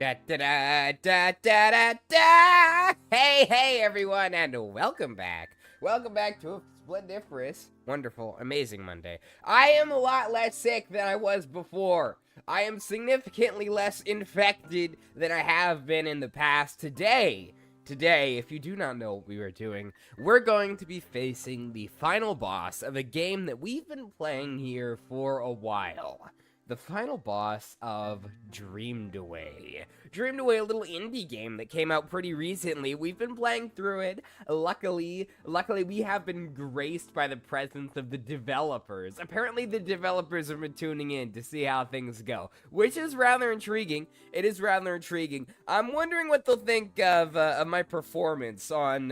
Da da da da da da da! Hey everyone, and welcome back. Welcome back to a splendiferous, wonderful, amazing Monday. I am a lot less sick than I was before. I am significantly less infected than I have been in the past. Today, if you do not know what we are doing, we're going to be facing the final boss of a game that we've been playing here for a while. The final boss of Dreamed Away. Dreamed Away, a little indie game that came out pretty recently. We've been playing through it. Luckily, we have been graced by the presence of the developers. Apparently, the developers have been tuning in to see how things go, which is rather intriguing. It is rather intriguing. I'm wondering what they'll think of my performance on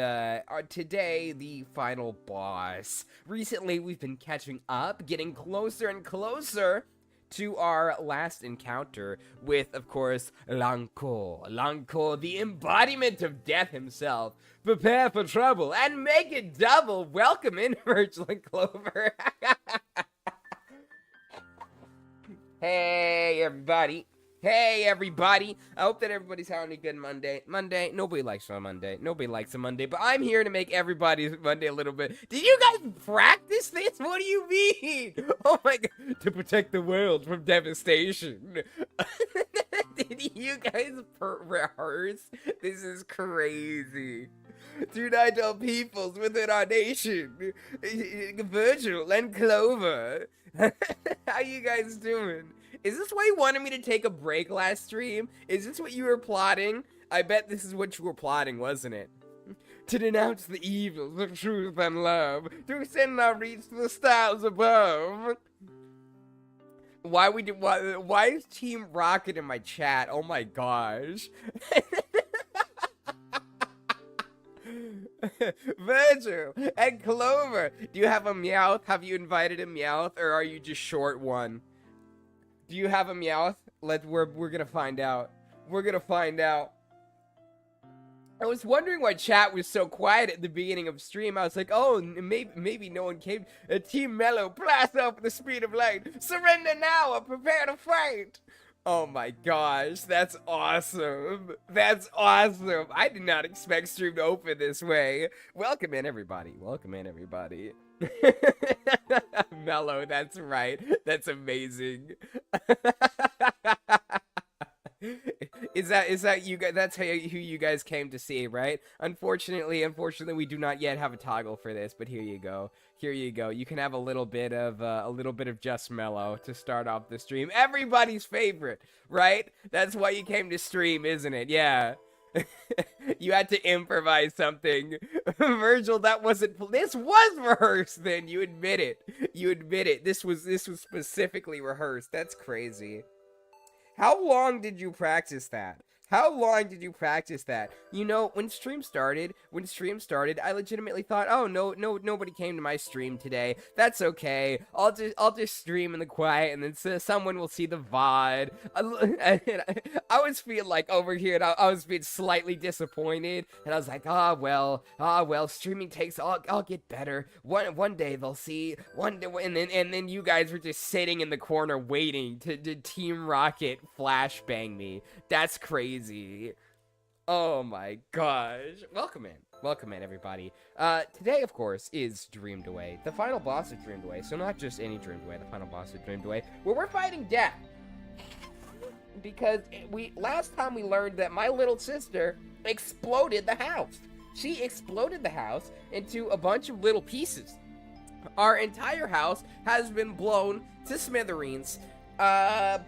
today, the final boss. Recently, we've been catching up, getting closer and closer to our last encounter with, of course, Lanko, the embodiment of death himself. Prepare for trouble and make it double. Welcome in, Virgil and Clover. Hey, everybody. Hey, everybody. I hope that everybody's having a good Monday. Nobody likes a Monday. Nobody likes a Monday, but I'm here to make everybody's Monday a little bit. Did you guys practice this? What do you mean? Oh my god. To protect the world from devastation. Did you guys rehearse? This is crazy. Do not tell peoples within our nation. Virgil and Clover. How you guys doing? Is this why you wanted me to take a break last stream? Is this what you were plotting? I bet this is what you were plotting, wasn't it? To denounce the evils of truth and love, to extend our reach to the stars above. Why is Team Rocket in my chat? Oh my gosh. Virgil and Clover, do you have a Meowth? Have you invited a Meowth, or are you just short one? Do you have a Meowth? We're gonna find out. We're gonna find out. I was wondering why chat was so quiet at the beginning of stream. I was like, oh, maybe no one came. Team Mellow, blast off at the speed of light. Surrender now or prepare to fight. Oh my gosh, that's awesome. That's awesome. I did not expect stream to open this way. Welcome in, everybody. Welcome in, everybody. Mellow, that's right. That's amazing. Is that you guys? That's who you guys came to see, right? Unfortunately, we do not yet have a toggle for this, but here you go. Here you go. You can have a little bit of just Mellow to start off the stream. Everybody's favorite, right? That's why you came to stream, isn't it? Yeah. You had to improvise something. Virgil, this was rehearsed then. You admit it. This was specifically rehearsed. That's crazy. How long did you practice that? You know, when stream started, I legitimately thought, oh, nobody came to my stream today. That's okay. I'll just stream in the quiet, and then someone will see the VOD. I was feeling like over here, and I was being slightly disappointed, and I was like, well, streaming takes. I'll get better. One day they'll see. One day, and then you guys were just sitting in the corner waiting to Team Rocket flashbang me. That's crazy. Oh my gosh. Welcome in, everybody. Today, of course, is Dreamed Away, the final boss of Dreamed Away. So not just any Dreamed Away, the final boss of Dreamed Away, where we're fighting death. Because last time we learned that my little sister exploded the house. She exploded the house into a bunch of little pieces. Our entire house has been blown to smithereens. But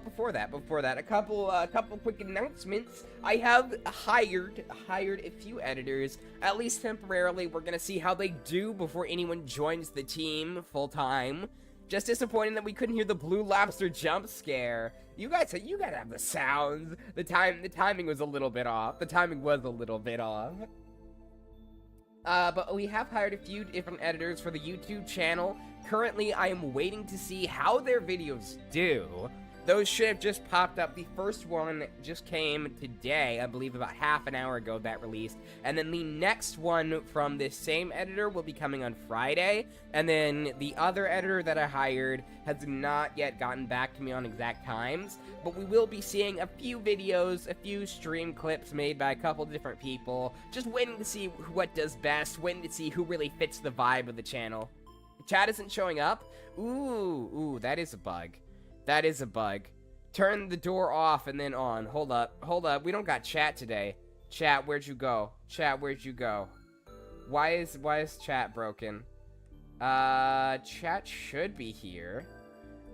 before that, a couple quick announcements. I have hired a few editors, at least temporarily. We're gonna see how they do before anyone joins the team full time. Just disappointing that we couldn't hear the blue lobster jump scare. You guys have the sounds. The timing was a little bit off. But we have hired a few different editors for the YouTube channel. Currently, I am waiting to see how their videos do. Those should have just popped up. The first one just came today, I believe about half an hour ago that released. And then the next one from this same editor will be coming on Friday. And then the other editor that I hired has not yet gotten back to me on exact times. But we will be seeing a few videos, a few stream clips made by a couple different people. Just waiting to see what does best, waiting to see who really fits the vibe of the channel. The chat isn't showing up? Ooh, that is a bug. That is a bug. Turn the door off and then on. Hold up. We don't got chat today. Chat, where'd you go? Chat, where'd you go? Why is chat broken? Chat should be here.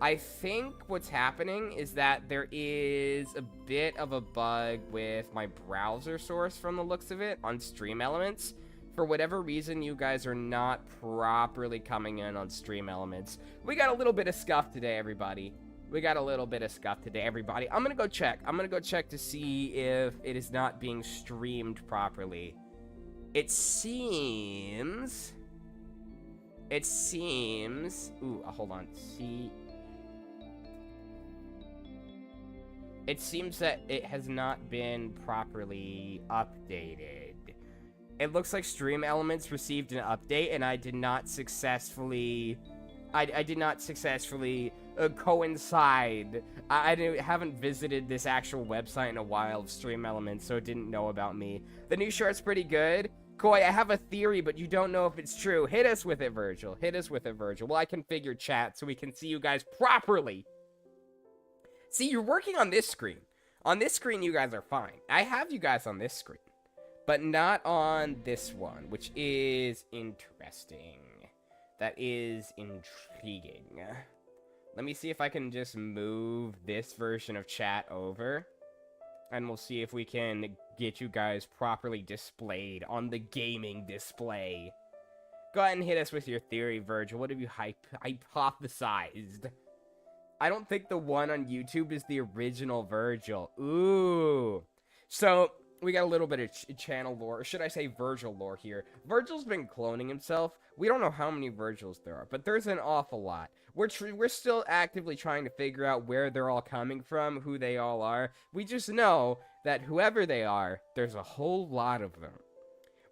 I think what's happening is that there is a bit of a bug with my browser source from the looks of it on Stream Elements. For whatever reason, you guys are not properly coming in on Stream Elements. We got a little bit of scuff today, everybody. We got a little bit of scuff today, everybody. I'm gonna go check. I'm gonna go check to see if it is not being streamed properly. It seems... Ooh, hold on. It seems that it has not been properly updated. It looks like Stream Elements received an update, and I did not successfully... I did not successfully coincide. I haven't visited this actual website in a while of Stream Elements, so it didn't know about me. The new short's pretty good. Koi, I have a theory, but you don't know if it's true. Hit us with it, Virgil. Hit us with it, Virgil. Well, I configure chat so we can see you guys properly. See, you're working on this screen. On this screen, you guys are fine. I have you guys on this screen, but not on this one, which is interesting. That is intriguing. Let me see if I can just move this version of chat over. And we'll see if we can get you guys properly displayed on the gaming display. Go ahead and hit us with your theory, Virgil. What have you hypothesized? I don't think the one on YouTube is the original Virgil. Ooh. So... we got a little bit of channel lore, or should I say Virgil lore here. Virgil's been cloning himself. We don't know how many Virgils there are, but there's an awful lot. We're still actively trying to figure out where they're all coming from, who they all are. We just know that whoever they are, there's a whole lot of them.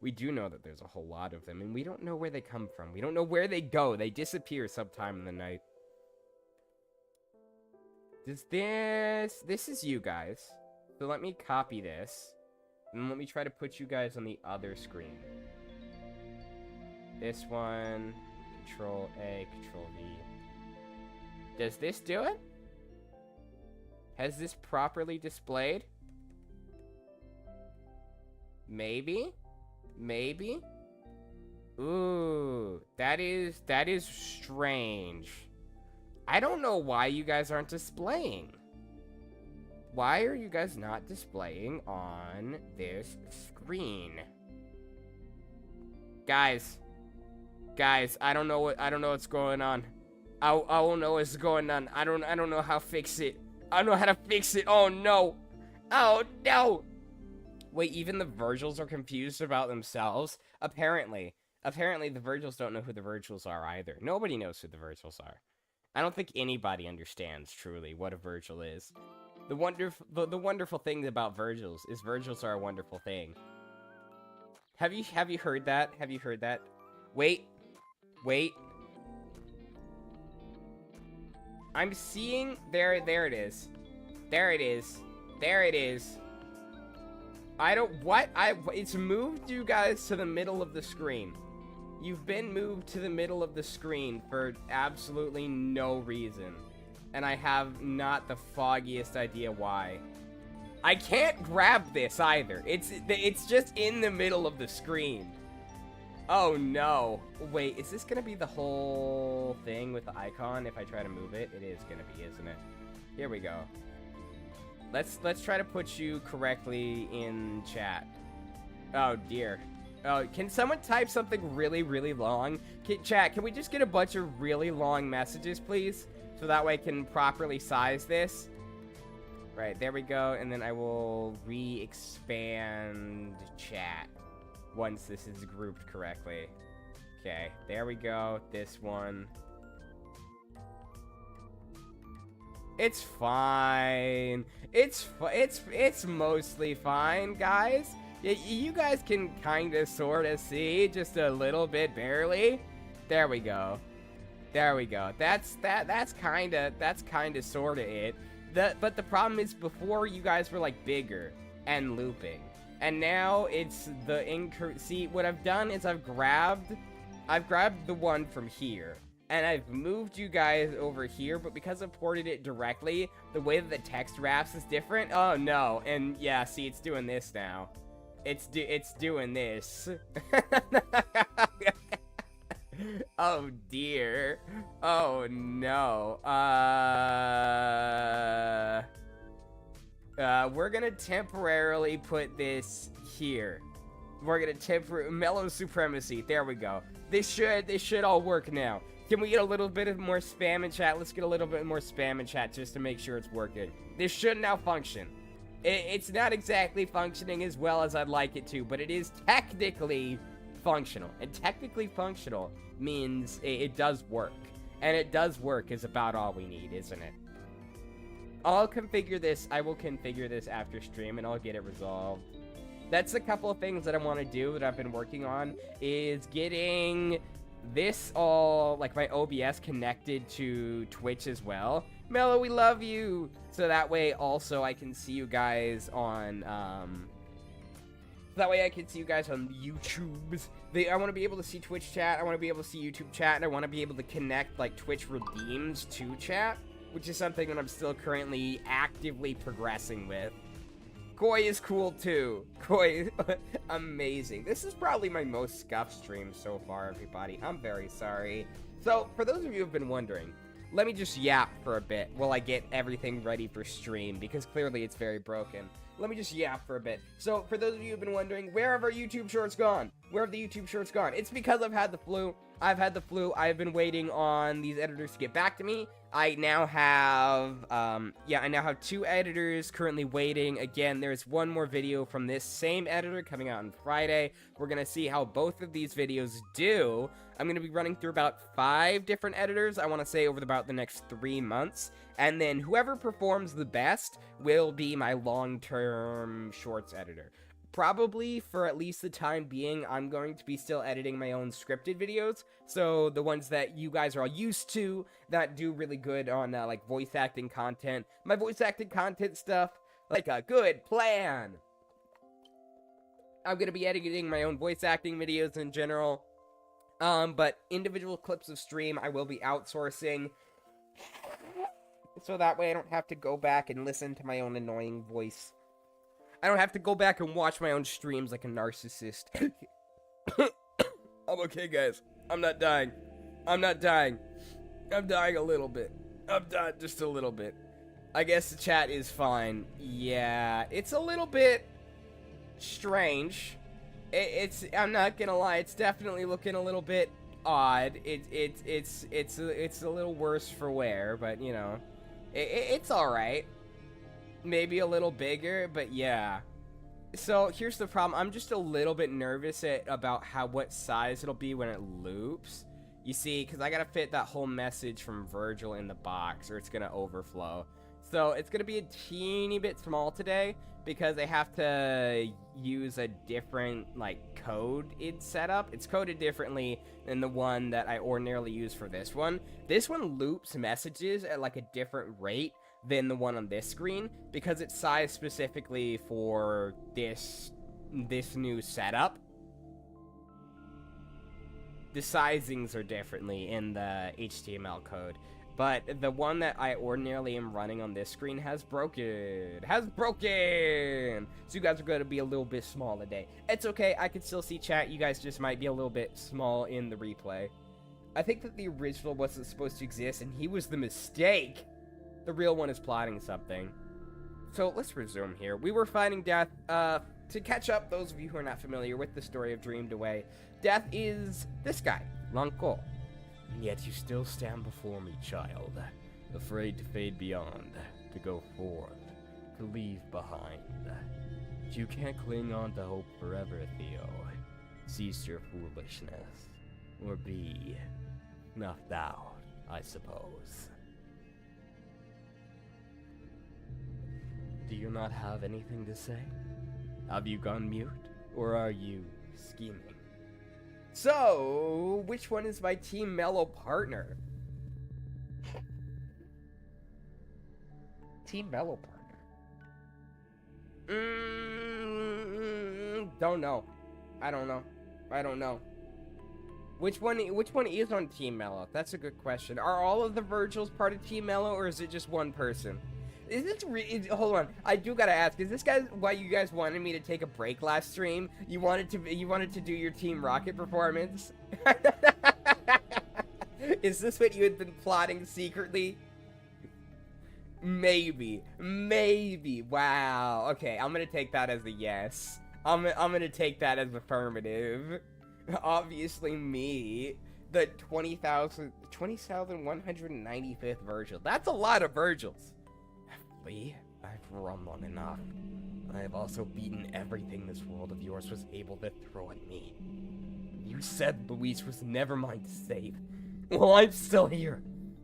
We do know that there's a whole lot of them, and we don't know where they come from. We don't know where they go. They disappear sometime in the night. This is you guys. So let me copy this. And let me try to put you guys on the other screen. This one, Control A, Control V. Does this do it? Has this properly displayed? Maybe? Maybe? Ooh, that is strange. I don't know why you guys aren't displaying. Why are you guys not displaying on this screen? Guys, I don't know what's going on. I won't know what's going on. I don't know how to fix it. I don't know how to fix it. Oh no. Oh no. Wait, even the Virgils are confused about themselves? Apparently the Virgils don't know who the Virgils are either. Nobody knows who the Virgils are. I don't think anybody understands truly what a Virgil is. The wonderful thing about Virgils is Virgils are a wonderful thing. Have you heard that? Have you heard that? Wait. I'm seeing there it is. There it is. It's moved you guys to the middle of the screen. You've been moved to the middle of the screen for absolutely no reason. And I have not the foggiest idea why. I can't grab this either. It's just in the middle of the screen. Oh no. Wait, is this gonna be the whole thing with the icon if I try to move it? It is gonna be, isn't it? Here we go. Let's try to put you correctly in chat. Oh dear. Oh, can someone type something really, really long? Chat, can we just get a bunch of really long messages, please? So that way I can properly size this. Right, there we go. And then I will re-expand chat once this is grouped correctly. Okay, there we go. This one. It's fine. It's mostly fine, guys. You guys can kind of sort of see just a little bit, barely. There we go. There we go. That's kind of sort of it. But the problem is, before you guys were like bigger and looping, and now it's the see, what I've done is I've grabbed the one from here, and I've moved you guys over here, but because I've ported it directly, the way that the text wraps is different. Oh no. And yeah, see, it's doing this now. It's doing this. Oh dear. Oh no. We're gonna temporarily put this here. We're gonna mellow supremacy. There we go. This should all work now. Can we get a little bit of more spam in chat? Let's get a little bit more spam in chat just to make sure it's working. This should now function. It's not exactly functioning as well as I'd like it to, but it is technically functional. And technically functional means it does work. And it does work is about all we need, isn't it? I'll configure this. I will configure this after stream, and I'll get it resolved. That's a couple of things that I want to do that I've been working on, is getting this all, like my OBS, connected to Twitch as well. Mello, we love you! So that way also I can see you guys on, YouTubes. I want to be able to see Twitch chat, I want to be able to see YouTube chat, and I want to be able to connect, like, Twitch redeems to chat, which is something that I'm still currently actively progressing with. Koi is cool too. Koi, amazing. This is probably my most scuffed stream so far, everybody. I'm very sorry. So, for those of you who have been wondering, let me just yap for a bit while I get everything ready for stream, because clearly it's very broken. Let me just yap for a bit. So, for those of you who've been wondering, where have our YouTube shorts gone? Where have the YouTube shorts gone? It's because I've had the flu. I've been waiting on these editors to get back to me. I now have, I now have 2 editors currently waiting. Again, there's one more video from this same editor coming out on Friday. We're gonna see how both of these videos do. I'm gonna be running through about 5 different editors, I wanna say, over about the next 3 months. And then whoever performs the best will be my long-term shorts editor. Probably, for at least the time being, I'm going to be still editing my own scripted videos. So, the ones that you guys are all used to, that do really good on, like, voice acting content. My voice acting content stuff, like a good plan. I'm gonna be editing my own voice acting videos in general. But individual clips of stream, I will be outsourcing. So that way I don't have to go back and listen to my own annoying voice. I don't have to go back and watch my own streams like a narcissist. I'm okay, guys. I'm not dying. I'm dying a little bit. I'm dying just a little bit. I guess the chat is fine. Yeah, it's a little bit strange. I'm not gonna lie, it's definitely looking a little bit odd. It's a little worse for wear, but you know, it's alright. Maybe a little bigger, but yeah. So here's the problem. I'm just a little bit nervous about what size it'll be when it loops. You see, because I gotta fit that whole message from Virgil in the box, or it's gonna overflow. So it's gonna be a teeny bit small today, because I have to use a different, like, code it's set up. It's coded differently than the one that I ordinarily use for this one. This one loops messages at, like, a different rate than the one on this screen, because it's sized specifically for this new setup. The sizings are differently in the HTML code, but the one that I ordinarily am running on this screen has broken! So you guys are going to be a little bit small today. It's okay, I can still see chat. You guys just might be a little bit small in the replay. I think that the original wasn't supposed to exist, and he was the mistake! The real one is plotting something. So let's resume here. We were fighting Death. To catch up, those of you who are not familiar with the story of Dreamed Away, Death is this guy, Lanko. And yet you still stand before me, child, afraid to fade beyond, to go forth, to leave behind. But you can't cling on to hope forever, Theo. Cease your foolishness, or be knocked out, I suppose. Do you not have anything to say? Have you gone mute? Or are you scheming? So, which one is my Team Mellow partner? Team Mellow partner? Don't know. I don't know. Which one is on Team Mellow? That's a good question. Are all of the Virgils part of Team Mellow, or is it just one person? Is this hold on, I do gotta ask, is this why you guys wanted me to take a break last stream? You wanted to do your Team Rocket performance? Is this what you had been plotting secretly? Maybe. Wow. Okay, I'm gonna take that as a yes. I'm gonna take that as affirmative. Obviously me, the 20,195th Virgil. That's a lot of Virgils. Lee, I've run long enough. I have also beaten everything this world of yours was able to throw at me. You said Luis was never mine to save. Well, I'm still here.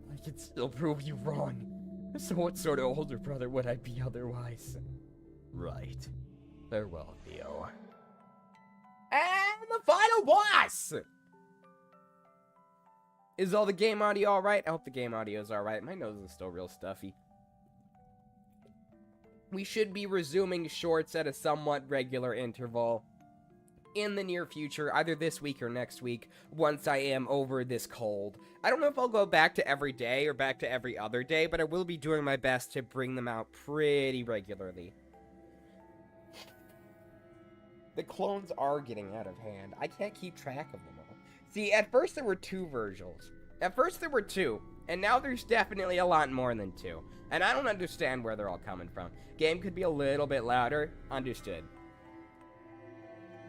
I can still prove you wrong. So what sort of older brother would I be otherwise? Right. Farewell, Theo. And the final boss! Is all the game audio alright? I hope the game audio is alright. My nose is still real stuffy. We should be resuming shorts at a somewhat regular interval in the near future, either this week or next week, once I am over this cold. I don't know if I'll go back to every day or back to every other day, but I will be doing my best to bring them out pretty regularly. The clones are getting out of hand. I can't keep track of them all. See, at first there were 2 Virgils. At first there were 2, and now there's definitely a lot more than 2. And I don't understand where they're all coming from. Game could be a little bit louder. Understood.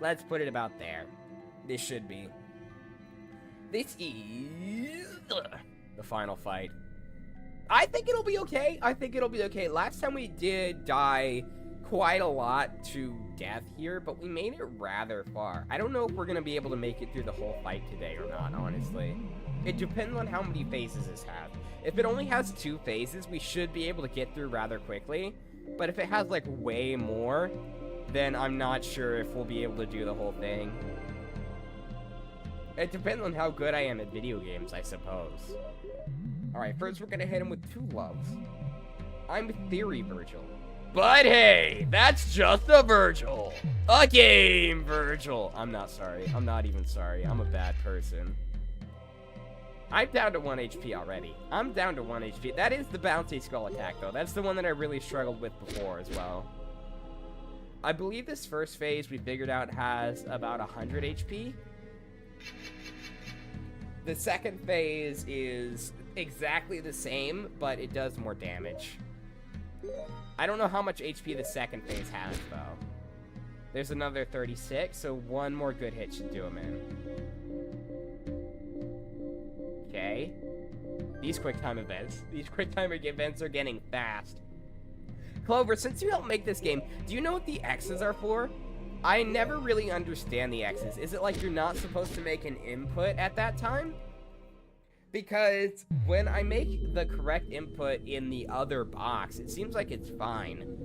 Let's put it about there. This should be. This is the final fight. I think it'll be okay. Last time we did die quite a lot to death here, but we made it rather far. I don't know if we're going to be able to make it through the whole fight today or not, honestly. It depends on how many phases this has. If it only has 2 phases, we should be able to get through rather quickly. But if it has, like, way more, then I'm not sure if we'll be able to do the whole thing. It depends on how good I am at video games, I suppose. Alright, first we're gonna hit him with 2 loves. I'm Theory Virgil. But hey, that's just a Virgil. A game Virgil. I'm not sorry. I'm not even sorry. I'm a bad person. I'm down to 1 HP already. I'm down to 1 HP. That is the bouncy skull attack, though. That's the one that I really struggled with before as well. I believe this first phase we figured out has about 100 HP. The second phase is exactly the same, but it does more damage. I don't know how much HP the second phase has, though. There's another 36, so 1 more good hit should do him in. Okay. These quick time events are getting fast. Clover, since you helped make this game, do you know what the X's are for? I never really understand the X's. Is it like you're not supposed to make an input at that time? Because when I make the correct input in the other box, it seems like it's fine.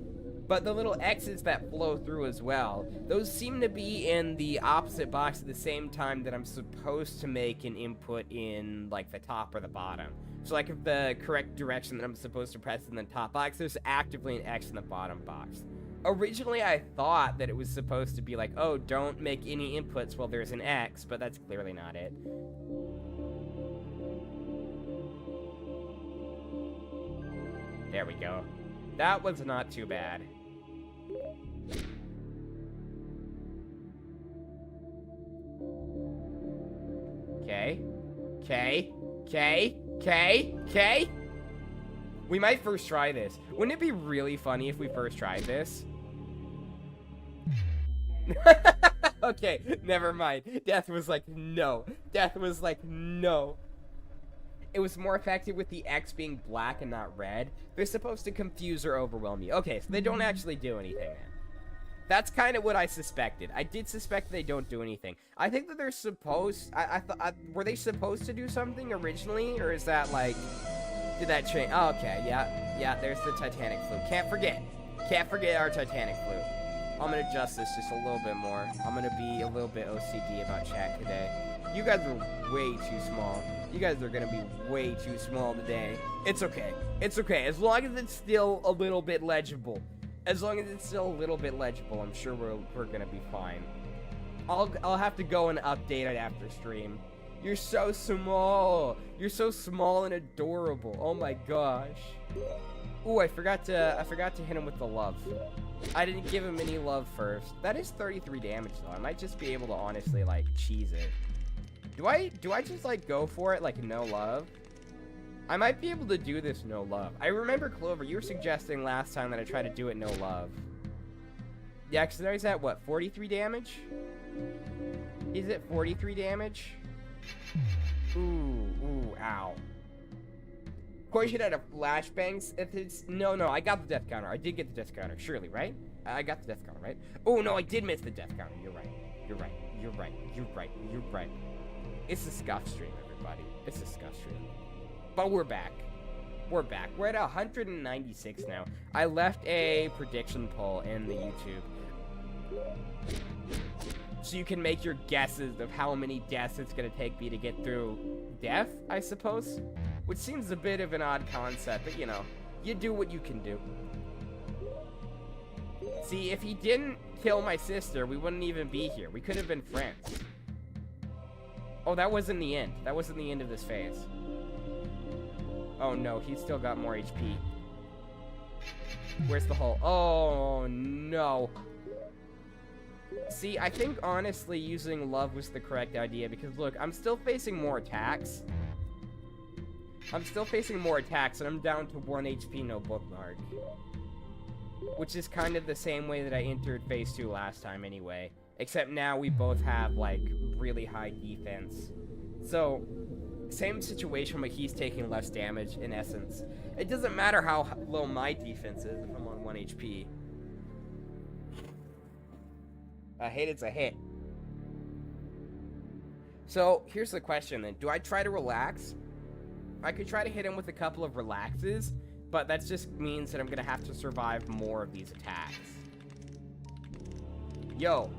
But the little X's that flow through as well, those seem to be in the opposite box at the same time that I'm supposed to make an input in, like, the top or the bottom. So, like, if the correct direction that I'm supposed to press in the top box, there's actively an X in the bottom box. Originally, I thought that it was supposed to be like, oh, don't make any inputs while there's an X, but that's clearly not it. There we go. That was not too bad. Okay. We might first try this. Wouldn't it be really funny if we first tried this? Okay, never mind. Death was like, no. It was more effective with the X being black and not red. They're supposed to confuse or overwhelm you. Okay, so they don't actually do anything then. That's kind of what I suspected. I did suspect they don't do anything. I think that they're supposed... were they supposed to do something originally? Or is that, like... Did that change? Oh, okay, yeah. Yeah, there's the Titanic flu. Can't forget. Can't forget our Titanic flute. I'm gonna adjust this just a little bit more. I'm gonna be a little bit OCD about chat today. You guys are way too small. You guys are gonna be way too small today. It's okay. It's okay. As long as it's still a little bit legible. As long as it's still a little bit legible, I'm sure we're gonna be fine. I'll have to go and update it after stream. You're so small. You're so small and adorable. Oh my gosh. Ooh, I forgot to hit him with the love. I didn't give him any love first. That is 33 damage though. I might just be able to honestly like cheese it. Do I just like go for it like no love? I might be able to do this no love. I remember Clover, you were suggesting last time that I try to do it no love. Yeah, because there's that, what, 43 damage? Is it 43 damage? Ooh, ow. Of course, you should have flashbangs. If it's no, I got the death counter. I did get the death counter, surely, right? I got the death counter, right? Oh no, I did miss the death counter. You're right. You're right. You're right. You're right. You're right. It's a scuff stream, everybody. It's a scuff stream. But we're back. We're back. We're at 196 now. I left a prediction poll in the YouTube, so you can make your guesses of how many deaths it's gonna take me to get through death, I suppose. Which seems a bit of an odd concept, but you know, you do what you can do. See, if he didn't kill my sister, we wouldn't even be here. We could have been friends. Oh, that wasn't the end. That wasn't the end of this phase. Oh no, he's still got more HP. Where's the hole? Oh no. See, I think honestly using love was the correct idea because look, I'm still facing more attacks. And I'm down to 1 HP, no bookmark. Which is kind of the same way that I entered phase 2 last time anyway. Except now we both have, like, really high defense. So, same situation, but he's taking less damage, in essence. It doesn't matter how low my defense is if I'm on 1 HP. A hit is a hit. So, here's the question then. Do I try to relax? I could try to hit him with a couple of relaxes, but that just means that I'm gonna have to survive more of these attacks. Yo.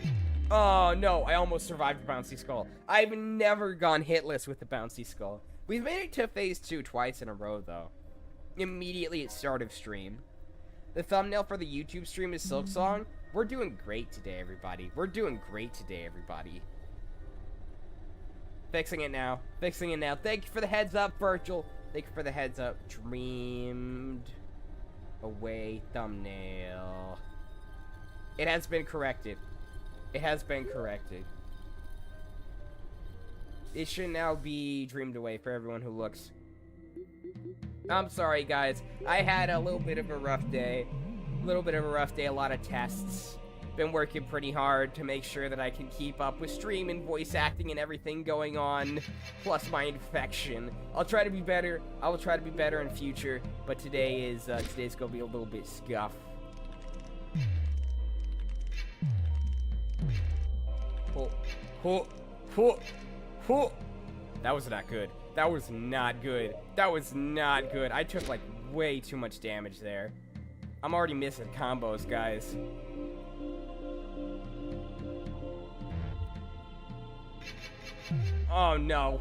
Oh, no, I almost survived the bouncy skull. I've never gone hitless with the bouncy skull. We've made it to phase 2 twice in a row, though. Immediately at start of stream. The thumbnail for the YouTube stream is Silksong. We're doing great today, everybody. We're doing great today, everybody. Fixing it now. Fixing it now. Thank you for the heads up, Virgil. Thank you for the heads up. Dreamed away thumbnail. It has been corrected. It has been corrected. It should now be dreamed away for everyone who looks. I'm sorry, guys. I had a little bit of a rough day. A lot of tests. Been working pretty hard to make sure that I can keep up with stream and voice acting and everything going on, plus my infection. I'll try to be better. I will try to be better in future, but today's gonna be a little bit scuff. That was not good. That was not good. That was not good. I took like way too much damage there. I'm already missing combos, guys. Oh no.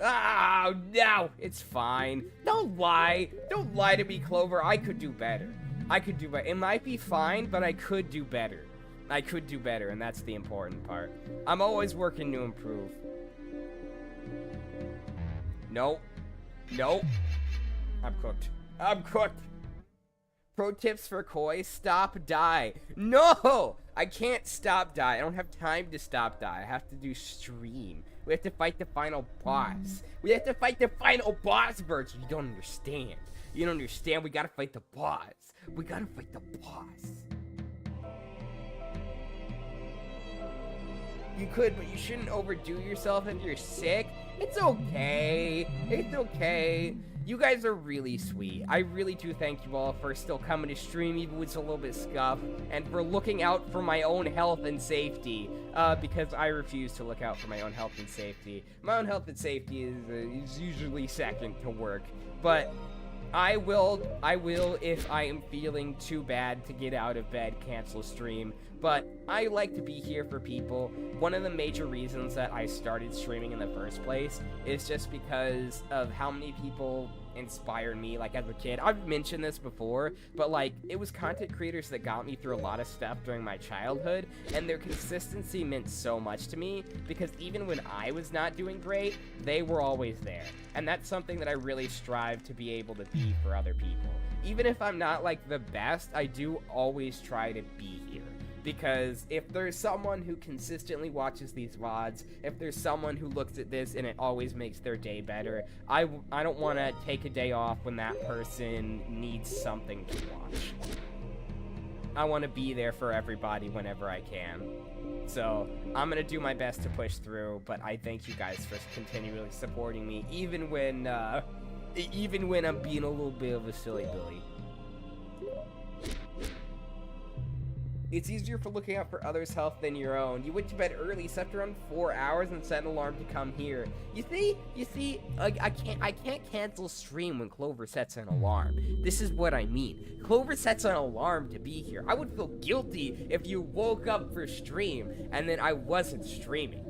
Oh no. It's fine. Don't lie. Don't lie to me, Clover. I could do better. I could do better. It might be fine, but I could do better. I could do better, and that's the important part. I'm always working to improve. Nope. Nope. I'm cooked. I'm cooked. Pro tips for Koi: stop, die. No! I can't stop, die. I don't have time to stop, die. I have to do stream. We have to fight the final boss. We have to fight the final boss, Virgil. You don't understand. You don't understand. We gotta fight the boss. We gotta fight the boss. You could, but you shouldn't overdo yourself if you're sick. It's okay. It's okay. You guys are really sweet. I really do thank you all for still coming to stream, even when it's a little bit scuffed, and for looking out for my own health and safety, because I refuse to look out for my own health and safety. My own health and safety is usually second to work, but I will, if I am feeling too bad to get out of bed, cancel stream. But I like to be here for people. One of the major reasons that I started streaming in the first place is just because of how many people inspired me, like, as a kid. I've mentioned this before, but, like, it was content creators that got me through a lot of stuff during my childhood, and their consistency meant so much to me, because even when I was not doing great, they were always there. And that's something that I really strive to be able to be for other people. Even if I'm not, like, the best, I do always try to be here. Because if there's someone who consistently watches these VODs, if there's someone who looks at this and it always makes their day better, I don't want to take a day off when that person needs something to watch. I want to be there for everybody whenever I can. So, I'm going to do my best to push through, but I thank you guys for continually supporting me, even when I'm being a little bit of a silly Billy. It's easier for looking out for others' health than your own. You went to bed early, slept around 4 hours, and set an alarm to come here. You see, I can't cancel stream when Clover sets an alarm. This is what I mean. Clover sets an alarm to be here. I would feel guilty if you woke up for stream and then I wasn't streaming.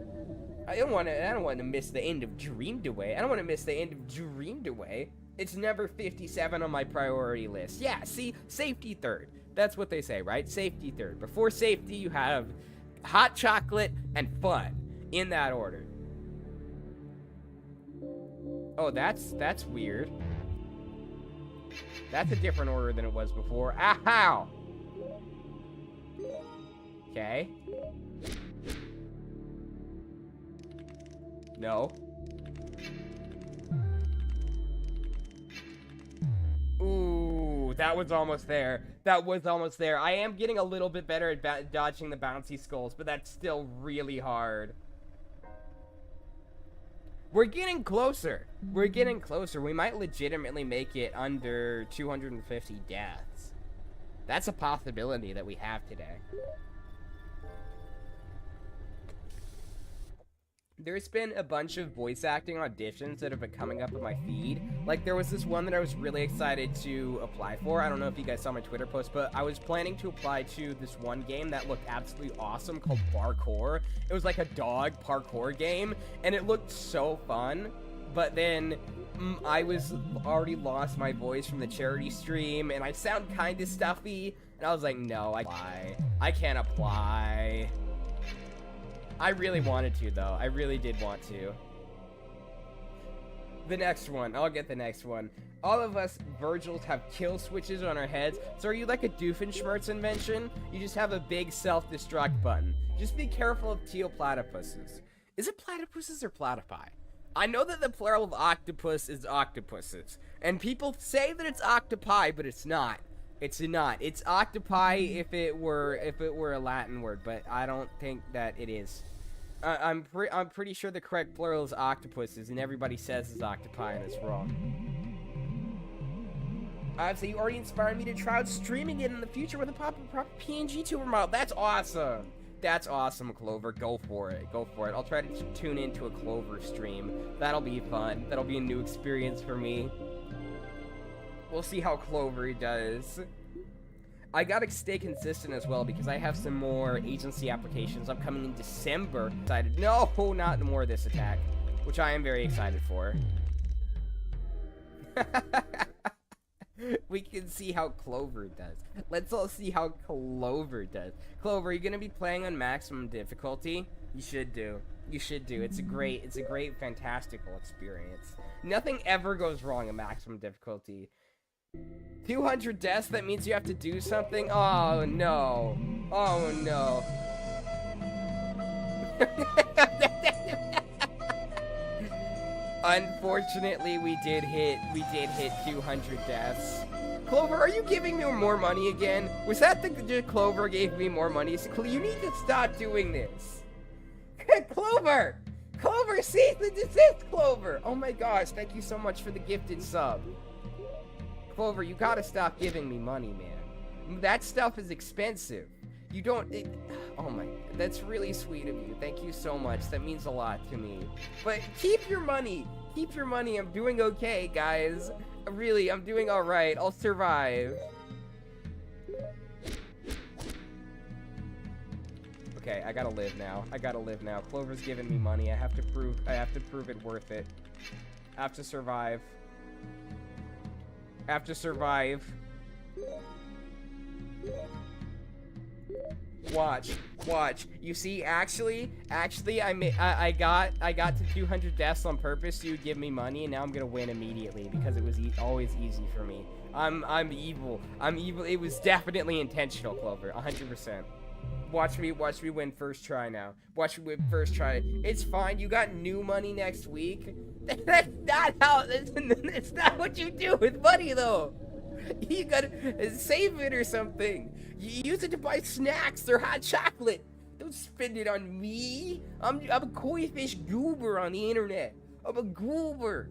I don't want to miss the end of Dreamed Away. I don't want to miss the end of Dreamed Away. It's never 57 on my priority list. Yeah, see, safety third. That's what they say, right? Safety third. Before safety, you have hot chocolate and fun. In that order. Oh, that's weird. That's a different order than it was before. Ow! Okay. No. Ooh, that was almost there. That was almost there. I am getting a little bit better at dodging the bouncy skulls, but that's still really hard. We're getting closer. We're getting closer. We might legitimately make it under 250 deaths. That's a possibility that we have today. There's been a bunch of voice acting auditions that have been coming up in my feed. Like, there was this one that I was really excited to apply for. I don't know if you guys saw my Twitter post, but I was planning to apply to this one game that looked absolutely awesome called Parkour. It was like a dog parkour game, and it looked so fun. But then I was already lost my voice from the charity stream, and I sound kind of stuffy, and I was like, no, I can't apply. I really wanted to, though. I really did want to. The next one. I'll get the next one. All of us Virgils have kill switches on our heads. So are you like a Doofenshmirtz invention? You just have a big self-destruct button. Just be careful of teal platypuses. Is it platypuses or platypi? I know that the plural of octopus is octopuses. And people say that it's octopi, but it's not. It's not. It's octopi if it were a Latin word, but I don't think that it is. I'm pretty sure the correct plural is octopuses, and everybody says it's octopi, and it's wrong. So you already inspired me to try out streaming it in the future with a proper PNG tuber model. That's awesome. That's awesome, Clover. Go for it. Go for it. I'll try to tune into a Clover stream. That'll be fun. That'll be a new experience for me. We'll see how Clover does. I gotta stay consistent as well because I have some more agency applications upcoming in December. No, not more of this attack, which I am very excited for. We can see how Clover does. Let's all see how Clover does. Clover, are you gonna be playing on maximum difficulty? You should do. You should do. It's a great, fantastical experience. Nothing ever goes wrong at maximum difficulty. 200 deaths, that means you have to do something? Oh, no. Oh, no. Unfortunately, we did hit 200 deaths. Clover, are you giving me more money again? Was that the Clover gave me more money? You need to stop doing this. Clover! Clover, cease and desist, Clover! Oh my gosh, thank you so much for the gifted sub. Clover, you gotta stop giving me money, man. That stuff is expensive. You don't... oh my... That's really sweet of you. Thank you so much. That means a lot to me. But keep your money. Keep your money. I'm doing okay, guys. Really, I'm doing alright. I'll survive. Okay, I gotta live now. I gotta live now. Clover's giving me money. I have to prove it worth it. I have to survive. I have to survive. Watch. You see, actually, I got to 200 deaths on purpose so you give me money, and now I'm gonna win immediately because it was always easy for me. I'm evil. It was definitely intentional, Clover. 100%. Watch me win first try now. Watch me win first try. It's fine. You got new money next week. That's not how. It's not what you do with money, though. You gotta save it or something. You use it to buy snacks or hot chocolate. Don't spend it on me. I'm a koi fish goober on the internet. I'm a goober.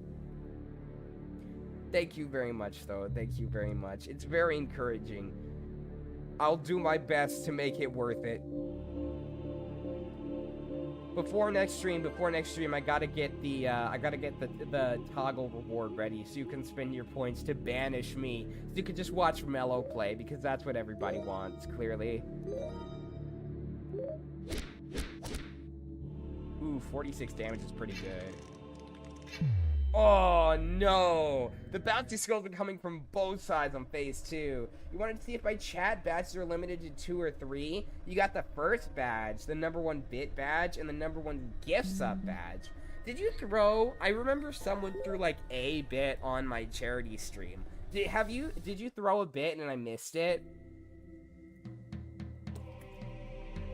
Thank you very much, though. Thank you very much. It's very encouraging. I'll do my best to make it worth it. Before next stream, I gotta get the toggle reward ready so you can spend your points to banish me. So you can just watch Mello play because that's what everybody wants, clearly. Ooh, 46 damage is pretty good. Oh no! The bounty skulls are coming from both sides on phase 2. You wanted to see if my chat badges are limited to 2 or 3? You got the first badge, the #1 bit badge, and the #1 gift sub badge. Did you throw? I remember someone threw like a bit on my charity stream. Did you throw a bit and I missed it?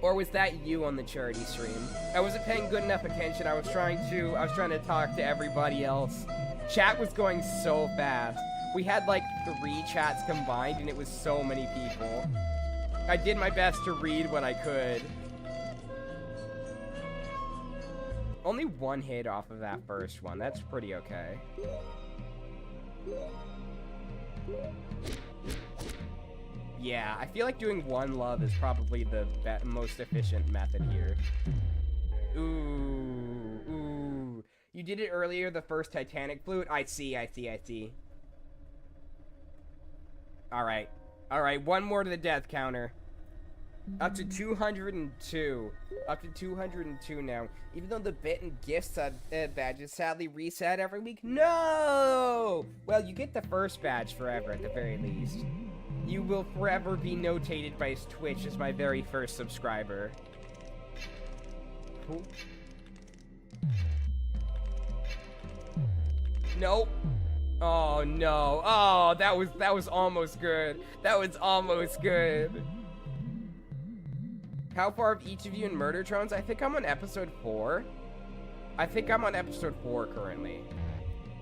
Or was that you on the charity stream? I wasn't paying good enough attention. I was trying to talk to everybody else. Chat was going so fast. We had like 3 chats combined and it was so many people. I did my best to read what I could. Only 1 hit off of that first one. That's pretty okay. Yeah, I feel like doing 1 love is probably the most efficient method here. Ooh. You did it earlier, the first Titanic flute? I see. Alright, 1 more to the death counter. Up to 202. Up to 202 now. Even though the bit and gift badges sadly reset every week. No! Well, you get the first badge forever at the very least. You will forever be notated by Twitch as my very first subscriber. Cool. Nope. Oh no. Oh, that was almost good. That was almost good. How far have each of you in Murder Drones? I think I'm on episode 4. I think I'm on episode 4 currently.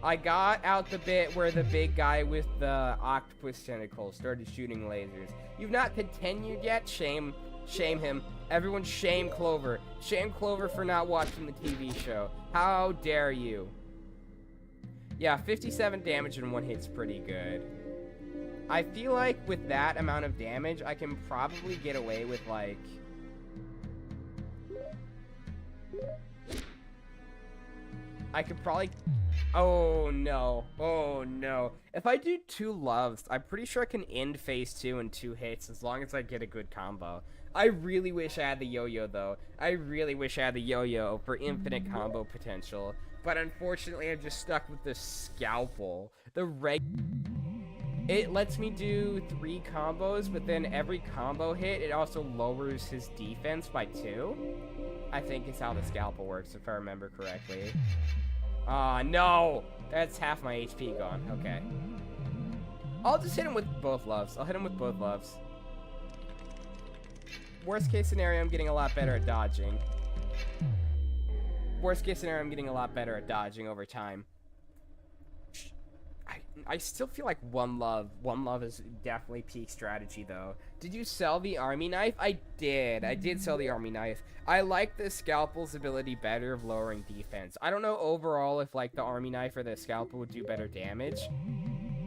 I got out the bit where the big guy with the octopus tentacles started shooting lasers. You've not continued yet? Shame him. Everyone shame Clover. Shame Clover for not watching the TV show. How dare you? Yeah, 57 damage in 1 hit's pretty good. I feel like with that amount of damage, I can probably get away with like... I could probably... Oh no. If I do 2 loves, I'm pretty sure I can end phase 2 in 2 hits as long as I get a good combo. I really wish I had the yo-yo though. I really wish I had the yo-yo for infinite combo potential. But unfortunately, I'm just stuck with the scalpel. It lets me do 3 combos, but then every combo hit, it also lowers his defense by 2. I think is how the scalpel works, if I remember correctly. Ah, no! That's half my HP gone. Okay. I'll just hit him with both loves. I'll hit him with both loves. Worst case scenario, I'm getting a lot better at dodging. Worst case scenario, I'm getting a lot better at dodging over time. I still feel like 1 love. 1 love is definitely peak strategy, though. Did you sell the army knife? I did. I did sell the army knife. I like the scalpel's ability better of lowering defense. I don't know overall if, like, the army knife or the scalpel would do better damage.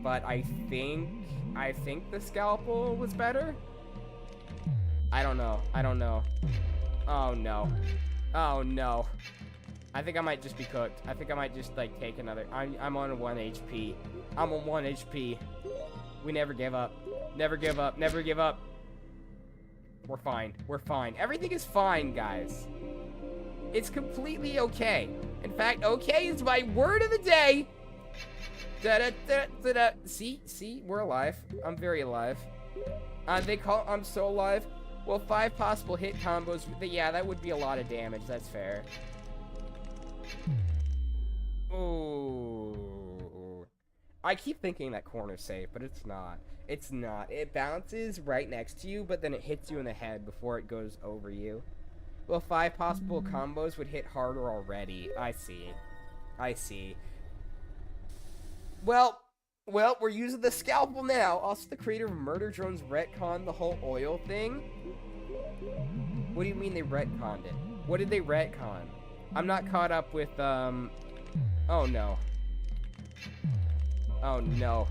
But I think the scalpel was better? I don't know. Oh, no. Oh, no. I think I might just be cooked. I think I might just, like, take another... I'm on 1 HP. I'm on 1 HP. We never give up. Never give up. Never give up. We're fine. We're fine. Everything is fine, guys. It's completely okay. In fact, okay is my word of the day. Da-da-da-da-da. See? We're alive. I'm very alive. I'm so alive. Well, 5 possible hit combos. Yeah, that would be a lot of damage. That's fair. Ooh. I keep thinking that corner's safe, but it's not. It's not. It bounces right next to you, but then it hits you in the head before it goes over you. Well, 5 possible combos would hit harder already. I see. Well, we're using the scalpel now. Also, the creator of Murder Drones retconned the whole oil thing. What do you mean they retconned it? What did they retcon? I'm not caught up with, oh no. Oh no.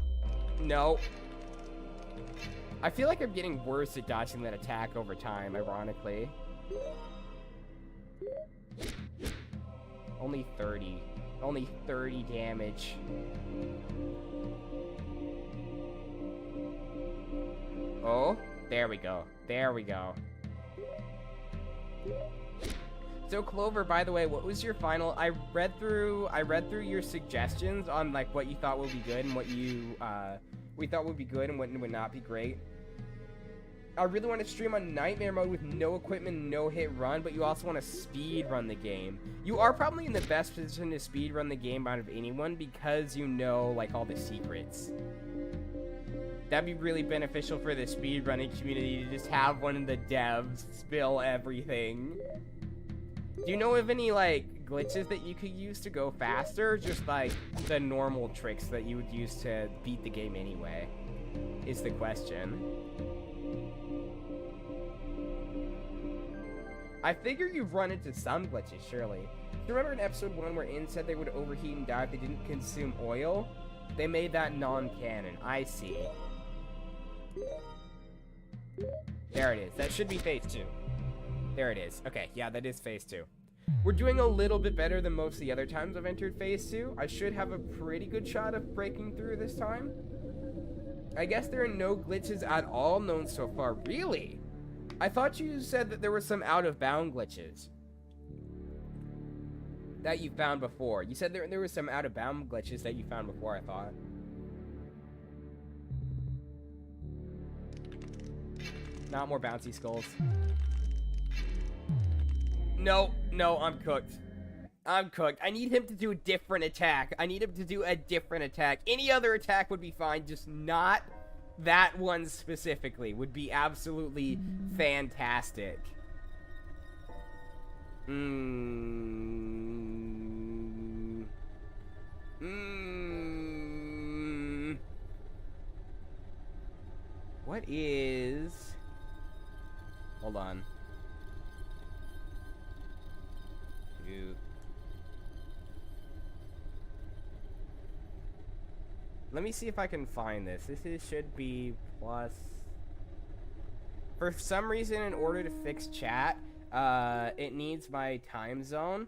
No. I feel like I'm getting worse at dodging that attack over time, ironically. Only 30. Only 30 damage. Oh, there we go. There we go. So Clover, by the way, what was your final? I read through your suggestions on like what you thought would be good and what you we thought would be good and what would not be great. I really want to stream on Nightmare mode with no equipment, no hit run, but you also want to speed run the game. You are probably in the best position to speed run the game out of anyone because you know like all the secrets. That'd be really beneficial for the speedrunning community to just have one of the devs spill everything. Do you know of any, like, glitches that you could use to go faster? Just, like, the normal tricks that you would use to beat the game anyway, is the question. I figure you've run into some glitches, surely. Do you remember in episode 1 where In said they would overheat and die if they didn't consume oil? They made that non-canon. I see. There it is. That should be phase 2. There it is. Okay, yeah, that is phase 2. We're doing a little bit better than most of the other times I've entered phase 2. I should have a pretty good shot of breaking through this time. I guess there are no glitches at all known so far. Really? I thought you said that there were some out-of-bound glitches that you found before. You said there were some out-of-bound glitches that you found before, I thought. Not more bouncy skulls. No, I'm cooked. I'm cooked. I need him to do a different attack. Any other attack would be fine, just not that one specifically. Would be absolutely fantastic. What is... Hold on. Let me see if I can find this. Should be plus. For some reason, in order to fix chat, it needs my time zone.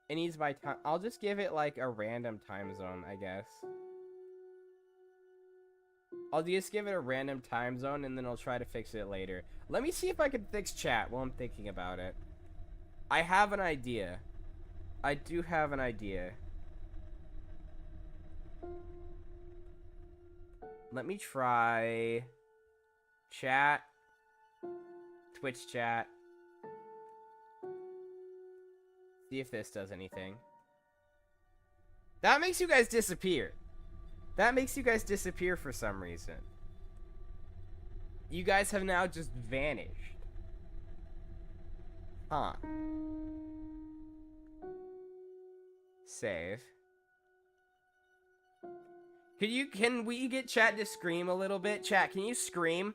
It needs my time. I'll just give it like a random time zone, I guess. I'll just give it a random time zone and then I'll try to fix it later. Let me see if I can fix chat while I'm thinking about it. I have an idea. I do have an idea. Let me try chat, Twitch chat. See if this does anything. That makes you guys disappear. That makes you guys disappear for some reason. You guys have now just vanished. Huh. Save. Can we get chat to scream a little bit? Chat, can you scream?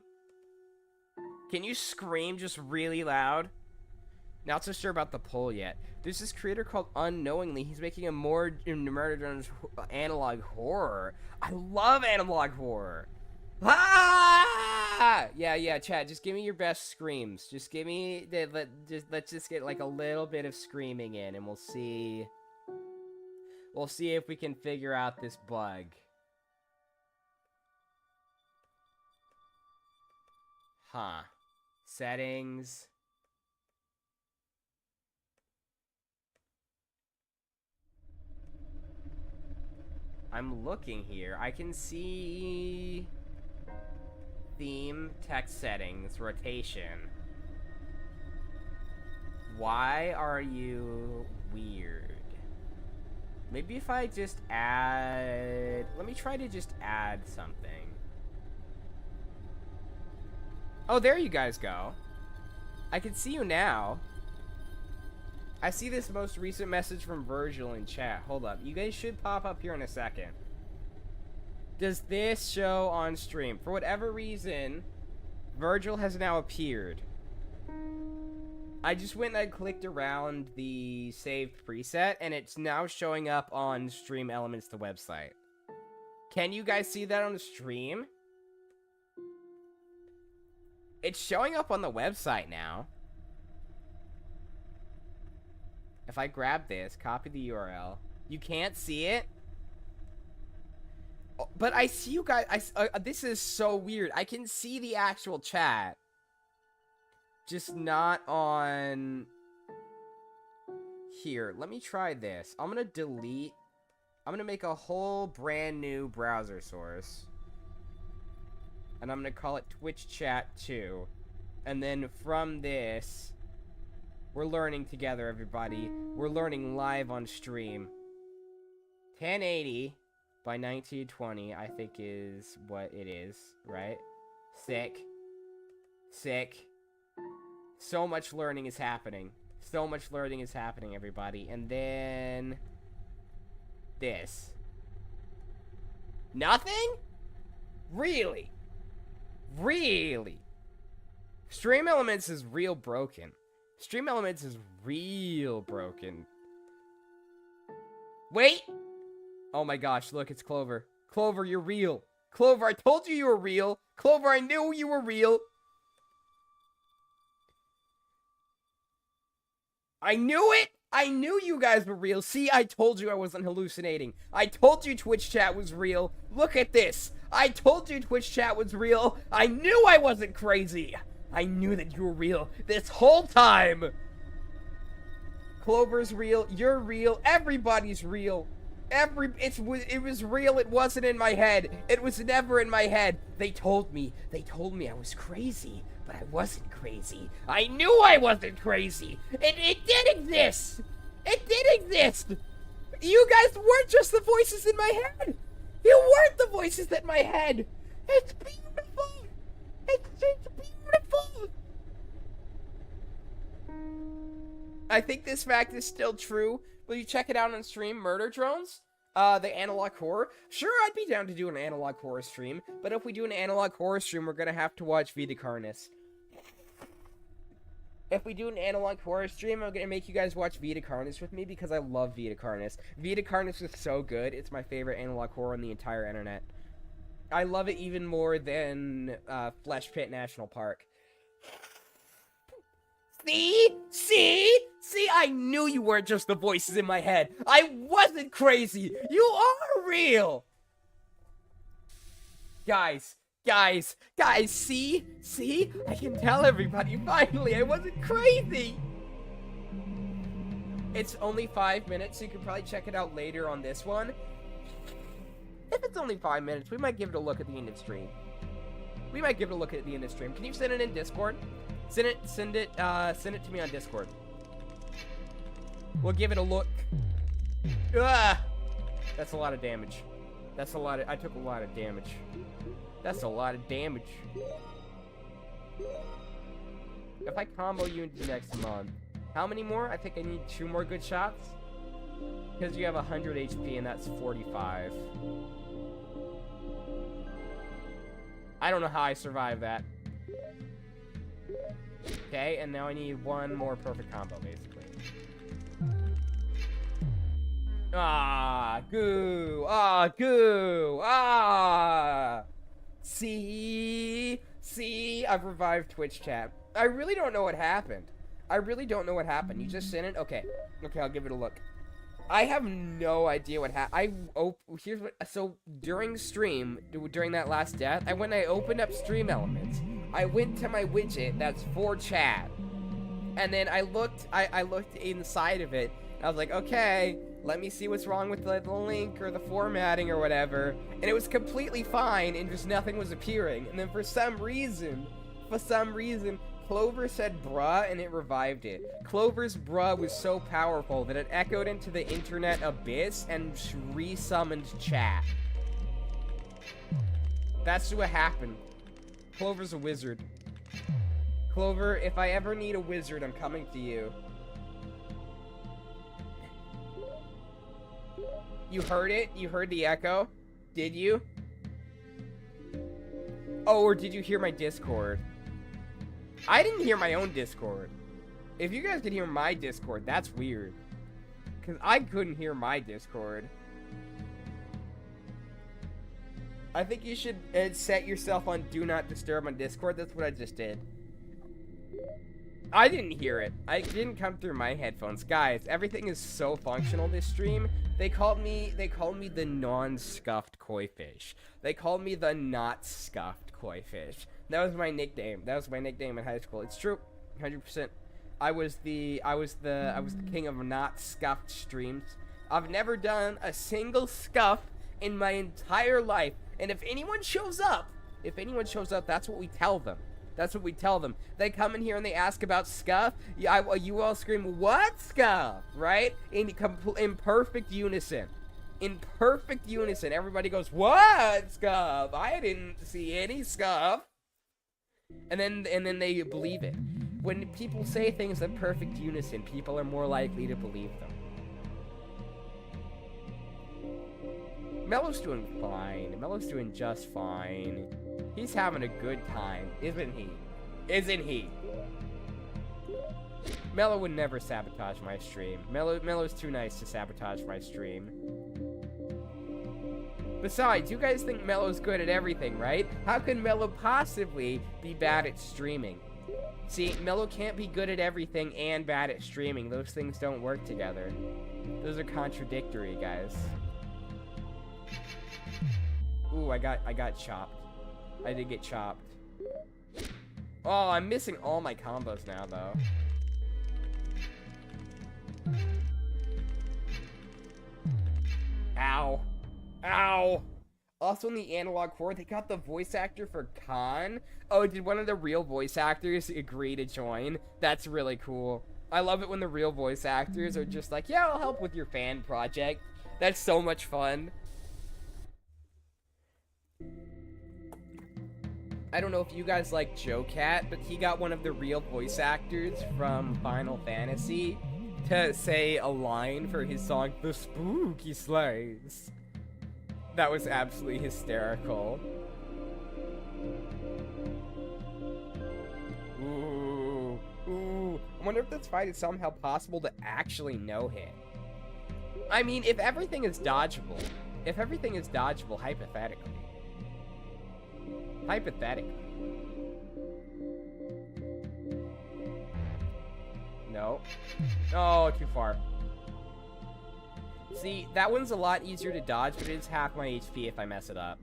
Can you scream just really loud? Not so sure about the poll yet. There's this creator called Unknowingly. He's making a more Murder Drones analog horror. I love analog horror. Ah! Yeah, Chad, just give me your best screams. Just give me let's just get like a little bit of screaming in, and we'll see if we can figure out this bug. Huh. Settings. I'm looking here. I can see theme, text settings, rotation. Why are you weird? Maybe if I just add... Let me try to just add something. Oh, there you guys go. I can see you now. I see this most recent message from Virgil in chat. Hold up. You guys should pop up here in a second. Does this show on stream? For whatever reason, Virgil has now appeared. I just went and I clicked around the saved preset, and it's now showing up on Stream Elements, the website. Can you guys see that on the stream? It's showing up on the website now. If I grab this, copy the URL, you can't see it? Oh, but I see you guys, this is so weird. I can see the actual chat. Just not on... Here, let me try this. I'm gonna delete... I'm gonna make a whole brand new browser source. And I'm gonna call it Twitch Chat 2. And then from this... We're learning together, everybody. We're learning live on stream. 1080 by 1920, I think is what it is, right? Sick. Sick. So much learning is happening. So much learning is happening, everybody. And then... this. Nothing? Really? Really? Stream Elements is real broken. Stream Elements is real broken. Wait! Oh my gosh, look, it's Clover. Clover, you're real. Clover, I told you were real. Clover, I knew you were real. I knew it! I knew you guys were real. See, I told you I wasn't hallucinating. I told you Twitch chat was real. Look at this. I told you Twitch chat was real. I knew I wasn't crazy. I knew that you were real this whole time. Clover's real. You're real. Everybody's real. It was real. It wasn't in my head. It was never in my head. They told me I was crazy, but I wasn't crazy. I knew I wasn't crazy. It did exist. It did exist. You guys weren't just the voices in my head. You weren't the voices in my head. It's beautiful. It's beautiful. I think this fact is still true. Will you check it out on stream? Murder Drones? The analog horror? Sure, I'd be down to do an analog horror stream, but if we do an analog horror stream, we're gonna have to watch Vita Carnis. If we do an analog horror stream, I'm gonna make you guys watch Vita Carnis with me because I love Vita Carnis. Vita Carnis is so good. It's my favorite analog horror on the entire internet. I love it even more than Flesh Pit National Park. See, I knew you weren't just the voices in my head. I wasn't crazy. You are real. Guys, see, I can tell everybody, finally, I wasn't crazy. It's only 5 minutes, so you can probably check it out later on this one. If it's only 5 minutes, we might give it a look at the end of stream. Can you send it in Discord? Send it to me on Discord. We'll give it a look. Ah! That's a lot of damage. I took a lot of damage. That's a lot of damage. If I combo you into next month, how many more? I think I need 2 more good shots. Because you have 100 HP and that's 45. I don't know how I survived that. Okay, and now I need 1 more perfect combo, basically. Ah, goo! Ah, goo! Ah! See? See, I've revived Twitch chat. I really don't know what happened. I really don't know what happened. You just sent it? Okay. Okay, I'll give it a look. I have no idea what happened. Here's what. So during stream, during that last death, I opened up Stream Elements. I went to my widget that's for chat, and then I looked inside of it. I was like, okay, let me see what's wrong with the link or the formatting or whatever. And it was completely fine, and just nothing was appearing. And then for some reason, Clover said bruh, and it revived it. Clover's bruh was so powerful that it echoed into the internet abyss and re-summoned chat. That's what happened. Clover's a wizard. Clover, if I ever need a wizard, I'm coming to you. You heard it? You heard the echo? Did you? Oh, or did you hear my Discord? I didn't hear my own Discord. If you guys could hear my Discord, that's weird. Because I couldn't hear my Discord. I think you should set yourself on Do Not Disturb on Discord. That's what I just did. I didn't hear it. I didn't come through my headphones. Guys, everything is so functional this stream. They called me the non-scuffed koi fish. They called me the not scuffed koi fish. That was my nickname. That was my nickname in high school. It's true. 100%. I was the king of not scuffed streams. I've never done a single scuff in my entire life. And if anyone shows up, that's what we tell them. That's what we tell them. They come in here and they ask about scuff. You all scream, "What scuff?" Right? In perfect unison. In perfect unison, everybody goes, "What scuff? I didn't see any scuff." And then they believe it. When people say things in perfect unison, people are more likely to believe them. Mello's doing fine. Mello's doing just fine. He's having a good time, isn't he? Isn't he? Mello would never sabotage my stream. Mello's too nice to sabotage my stream. Besides, you guys think Mello's good at everything, right? How can Mello possibly be bad at streaming? See, Mello can't be good at everything and bad at streaming. Those things don't work together. Those are contradictory, guys. Ooh, I got chopped. I did get chopped. Oh, I'm missing all my combos now, though. Ow. Ow. Also in the analog core, they got the voice actor for Khan. Oh, did one of the real voice actors agree to join? That's really cool. I love it when the real voice actors are just like, yeah, I'll help with your fan project. That's so much fun. I don't know if you guys like Joe Cat, but he got one of the real voice actors from Final Fantasy to say a line for his song, "The Spooky Slice." That was absolutely hysterical. Ooh. I wonder if this fight is somehow possible to actually no hit. I mean, if everything is dodgeable, hypothetically. No. Oh, too far. See, that one's a lot easier to dodge, but it's half my HP if I mess it up.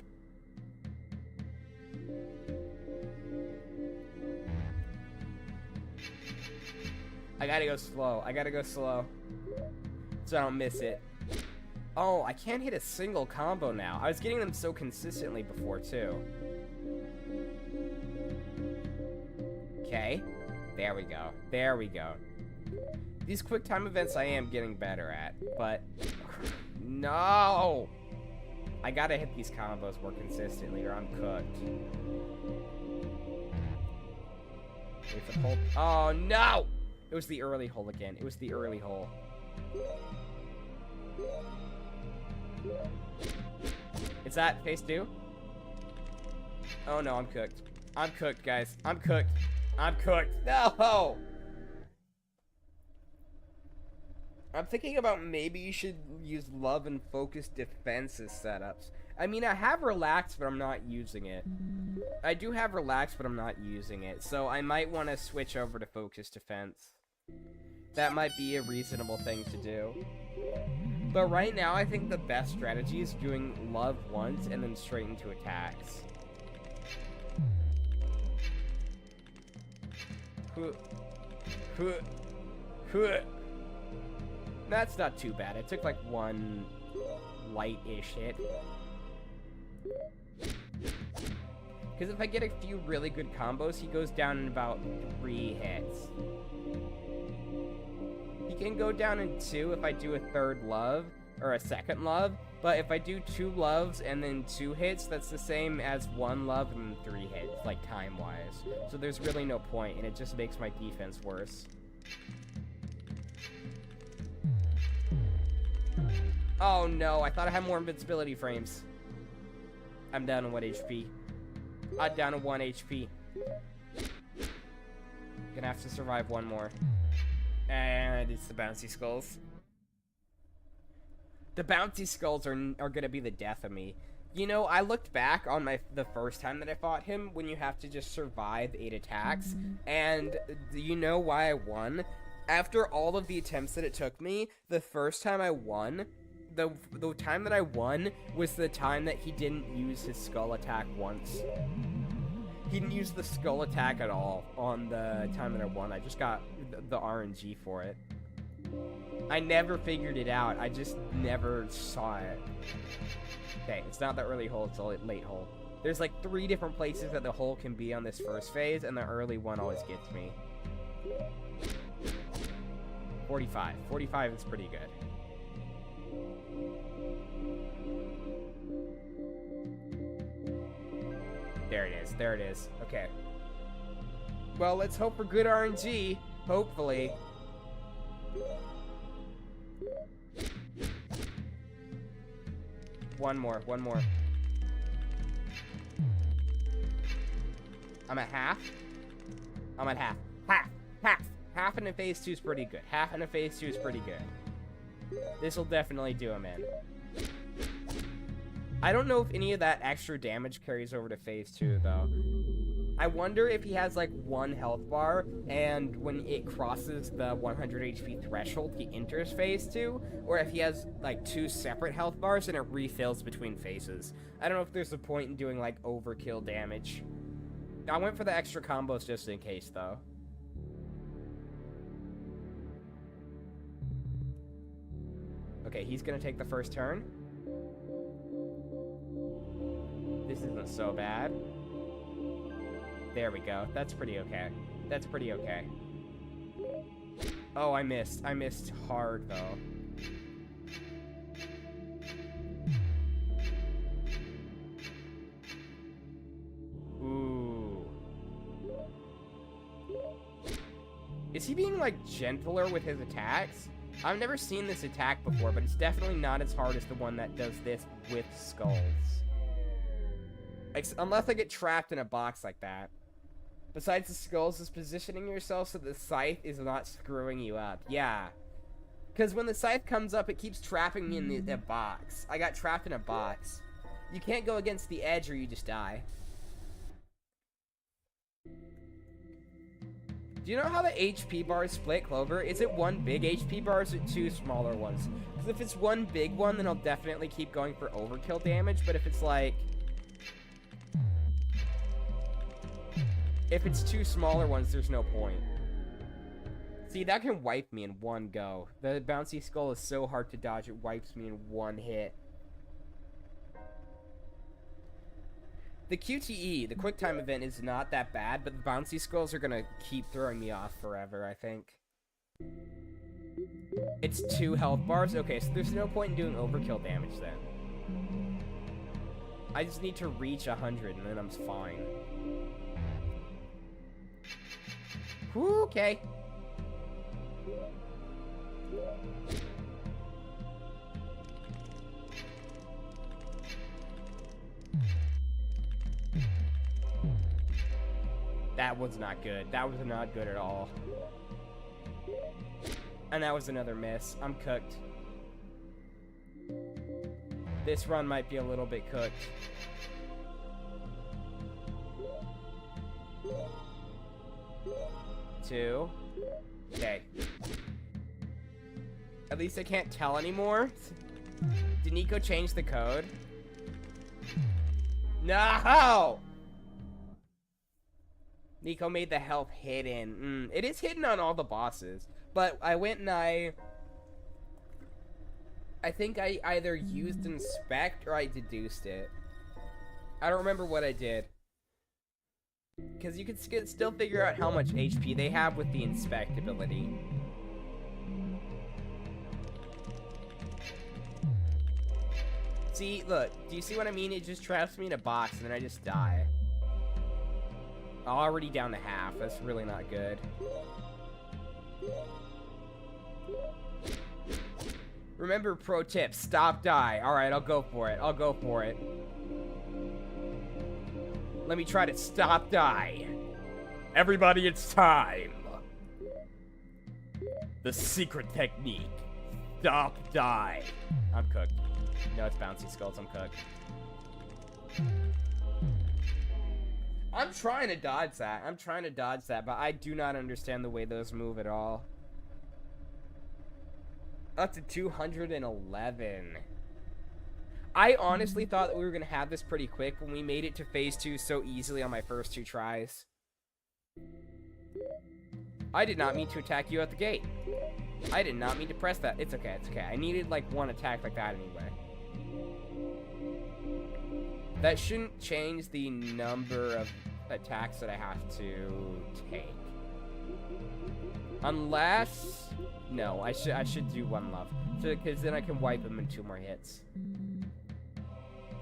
I gotta go slow. So I don't miss it. Oh, I can't hit a single combo now. I was getting them so consistently before, too. Okay. There we go. These quick time events I am getting better at, but... No! I gotta hit these combos more consistently or I'm cooked. Wait for the hole. Oh, no! It was the early hole again. It was the early hole. Is that phase 2? Oh no, I'm cooked. I'm cooked, guys. I'm cooked. No! I'm thinking about maybe you should use love and focus defense as setups. I mean, I have relax, but I'm not using it. I do have relax, but I'm not using it. So I might want to switch over to focus defense. That might be a reasonable thing to do. But right now, I think the best strategy is doing love once and then straight into attacks. That's not too bad. It took like one light-ish hit. Because if I get a few really good combos, he goes down in about 3 hits. He can go down in 2 if I do a third love, or a second love, but if I do 2 loves and then 2 hits, that's the same as 1 love and 3 hits, like time-wise. So there's really no point, and it just makes my defense worse. Oh no, I thought I had more invincibility frames. I'm down to 1 HP. I'm down to 1 HP. Gonna have to survive 1 more. And it's the bouncy skulls. The bouncy skulls are gonna be the death of me. You know, I looked back on the first time that I fought him when you have to just survive 8 attacks, and do you know why I won? After all of the attempts that it took me, the first time I won, the time that I won was the time that he didn't use his skull attack once. He didn't use the skull attack at all on the time that I won. I just got the RNG for it. I never figured it out. I just never saw it. Okay, it's not the early hole, it's a late hole. There's like 3 different places that the hole can be on this first phase, and the early one always gets me. 45. 45 is pretty good. There it is. There it is. Okay. Well, let's hope for good RNG. Hopefully. One more. I'm at half. I'm at half. Half in a phase 2 is pretty good. Half in a phase 2 is pretty good. This will definitely do him in. I don't know if any of that extra damage carries over to phase 2, though. I wonder if he has, like, 1 health bar, and when it crosses the 100 HP threshold, he enters phase 2, or if he has, like, 2 separate health bars and it refills between phases. I don't know if there's a point in doing, like, overkill damage. I went for the extra combos just in case, though. Okay, he's gonna take the first turn. This isn't so bad. There we go. That's pretty okay. That's pretty okay. Oh, I missed. I missed hard, though. Ooh. Is he being, like, gentler with his attacks? I've never seen this attack before, but it's definitely not as hard as the one that does this with skulls. Unless I get trapped in a box like that. Besides the skulls, is positioning yourself so the scythe is not screwing you up. Yeah. Because when the scythe comes up, it keeps trapping me in the box. I got trapped in a box. You can't go against the edge or you just die. Do you know how the HP bars split, Clover? Is it 1 big HP bar or is it 2 smaller ones? Because if it's 1 big one, then I'll definitely keep going for overkill damage. But if it's like... if it's 2 smaller ones, there's no point. See, that can wipe me in 1 go. The bouncy skull is so hard to dodge, it wipes me in 1 hit. The QTE, the quick time event, is not that bad, but the bouncy skulls are gonna keep throwing me off forever, I think. It's 2 health bars? Okay, so there's no point in doing overkill damage then. I just need to reach 100 and then I'm fine. Whew, okay. That was not good. That was not good at all. And that was another miss. I'm cooked. This run might be a little bit cooked. Two. Okay. At least I can't tell anymore. Did Nico change the code? No! Nico made the health hidden. It is hidden on all the bosses. But I went and I think I either used inspect or I deduced it. I don't remember what I did. Because you can still figure out how much HP they have with the inspect ability. See, look, do you see what I mean? It just traps me in a box and then I just die. Already down to half. That's really not good. Remember, pro tip, stop, die. Alright, I'll go for it. I'll go for it. Let me try to stop, die. Everybody, it's time. The secret technique. Stop, die. I'm cooked. No, it's bouncy skulls. I'm cooked. I'm trying to dodge that. I'm trying to dodge that, but I do not understand the way those move at all. Up to 211. I honestly thought that we were going to have this pretty quick when we made it to phase 2 so easily on my first 2 tries. I did not mean to attack you at the gate. I did not mean to press that. It's okay, it's okay. I needed like one attack like that anyway. That shouldn't change the number of attacks that I have to take. Unless... No, I should do one love. Because then I can wipe him in 2 more hits.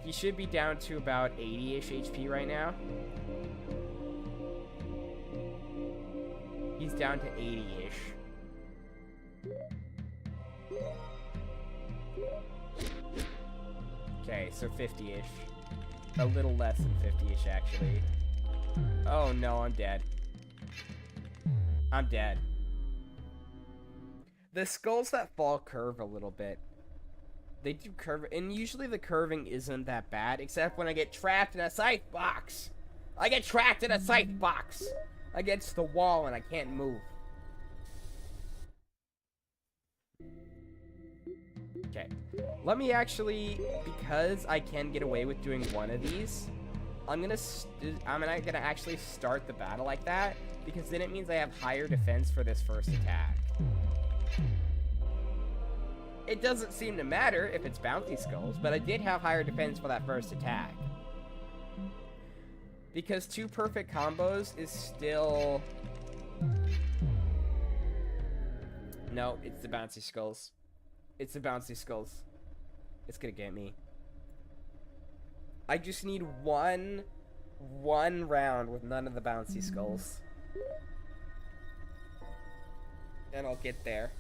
He should be down to about 80-ish HP right now. He's down to 80-ish. Okay, so 50-ish. A little less than 50-ish, actually. Oh no, I'm dead. I'm dead. The skulls that fall curve a little bit. They do curve, and usually the curving isn't that bad, except when I get trapped in a scythe box. I get trapped in a scythe box against the wall and I can't move. Okay, let me actually, because I can get away with doing one of these, I'm gonna actually start the battle like that, because then it means I have higher defense for this first attack. It doesn't seem to matter if it's bouncy skulls, but I did have higher defense for that first attack. Because 2 perfect combos is still... No, it's the bouncy skulls. It's the bouncy skulls. It's gonna get me. I just need one round with none of the bouncy skulls. And I'll get there.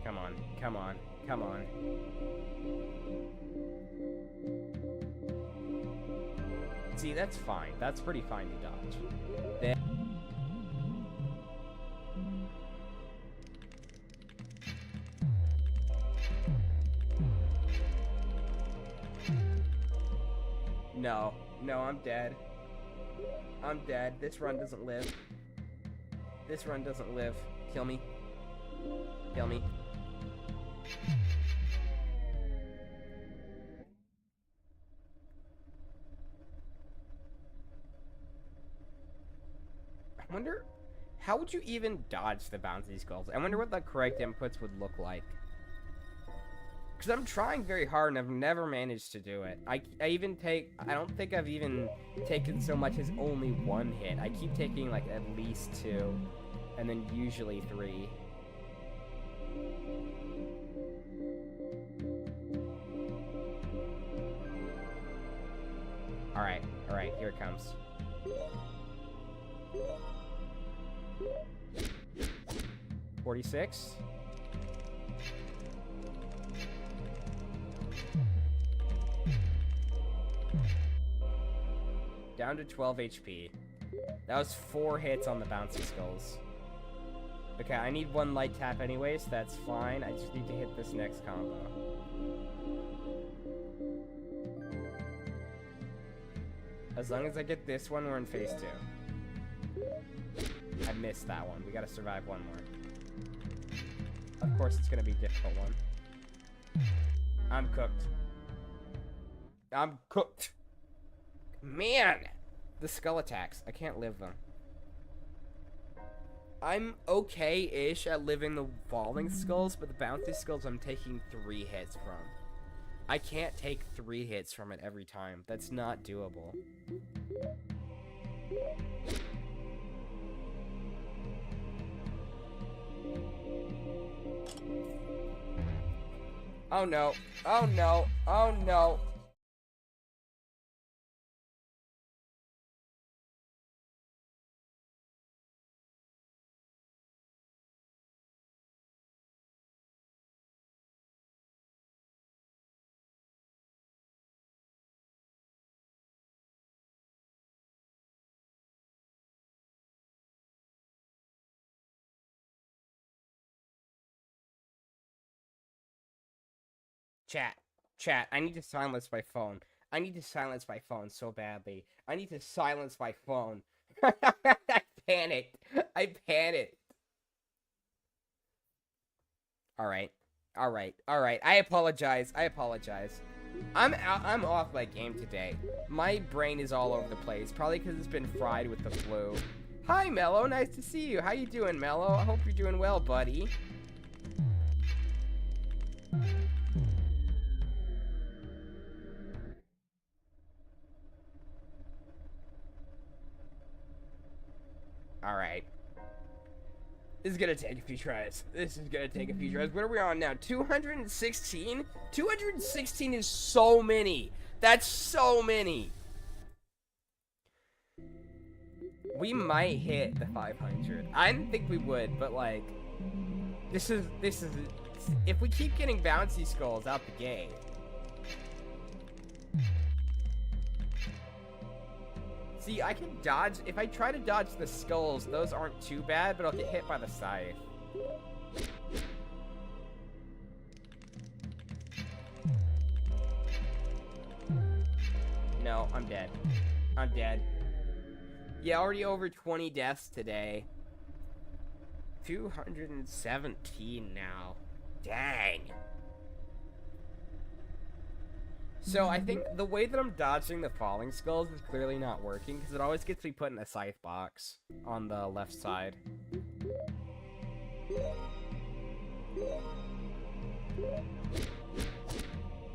Come on, come on, come on. See, that's fine. That's pretty fine to dodge. No, no, I'm dead. I'm dead. This run doesn't live. This run doesn't live. Kill me. Kill me. I wonder, how would you even dodge the bouncy skulls? I wonder what the correct inputs would look like. Because I'm trying very hard and I've never managed to do it. I don't think I've even taken so much as only 1 hit. I keep taking like at least 2. And then usually 3. Alright, here it comes. $46. Down to 12 HP. That was 4 hits on the bouncy skulls. Okay, I need 1 light tap anyways, that's fine. I just need to hit this next combo. As long as I get this one, we're in phase 2. I missed that one. We gotta survive 1 more. Of course, it's gonna be a difficult one. I'm cooked. I'm cooked. Man! The skull attacks. I can't live them. I'm okay-ish at living the falling skulls, but the bouncy skulls I'm taking 3 hits from. I can't take 3 hits from it every time. That's not doable. Oh no. Oh no. Oh no. Chat, I need to silence my phone. I need to silence my phone so badly. I need to silence my phone. I panicked. I panicked. Alright. Alright. Alright. I apologize. I apologize. I'm off my game today. My brain is all over the place. Probably because it's been fried with the flu. Hi, Mello. Nice to see you. How you doing, Mello? I hope you're doing well, buddy. Alright. This is gonna take a few tries. This is gonna take a few tries. What are we on now? 216? 216 is so many. That's so many. We might hit the 500. I didn't think we would, but like, this is, if we keep getting bouncy skulls out the gate. See, I can dodge. If I try to dodge the skulls, those aren't too bad, but I'll get hit by the scythe. No, I'm dead. I'm dead. Yeah, already over 20 deaths today. 217 now. Dang. So I think the way that I'm dodging the falling skulls is clearly not working because it always gets me put in a scythe box on the left side.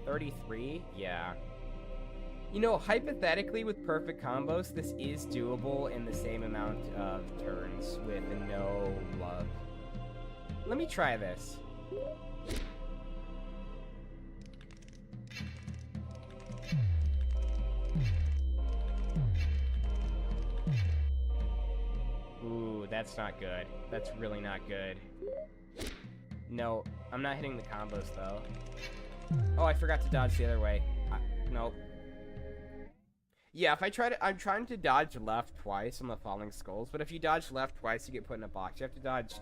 $33? Yeah. You know, hypothetically with perfect combos, this is doable in the same amount of turns with no love. Let me try this. Ooh, that's not good. That's really not good. No, I'm not hitting the combos, though. Oh, I forgot to dodge the other way. Nope. Yeah, if I try to... I'm trying to dodge left twice on the falling skulls, but if you dodge left twice, you get put in a box. You have to dodge...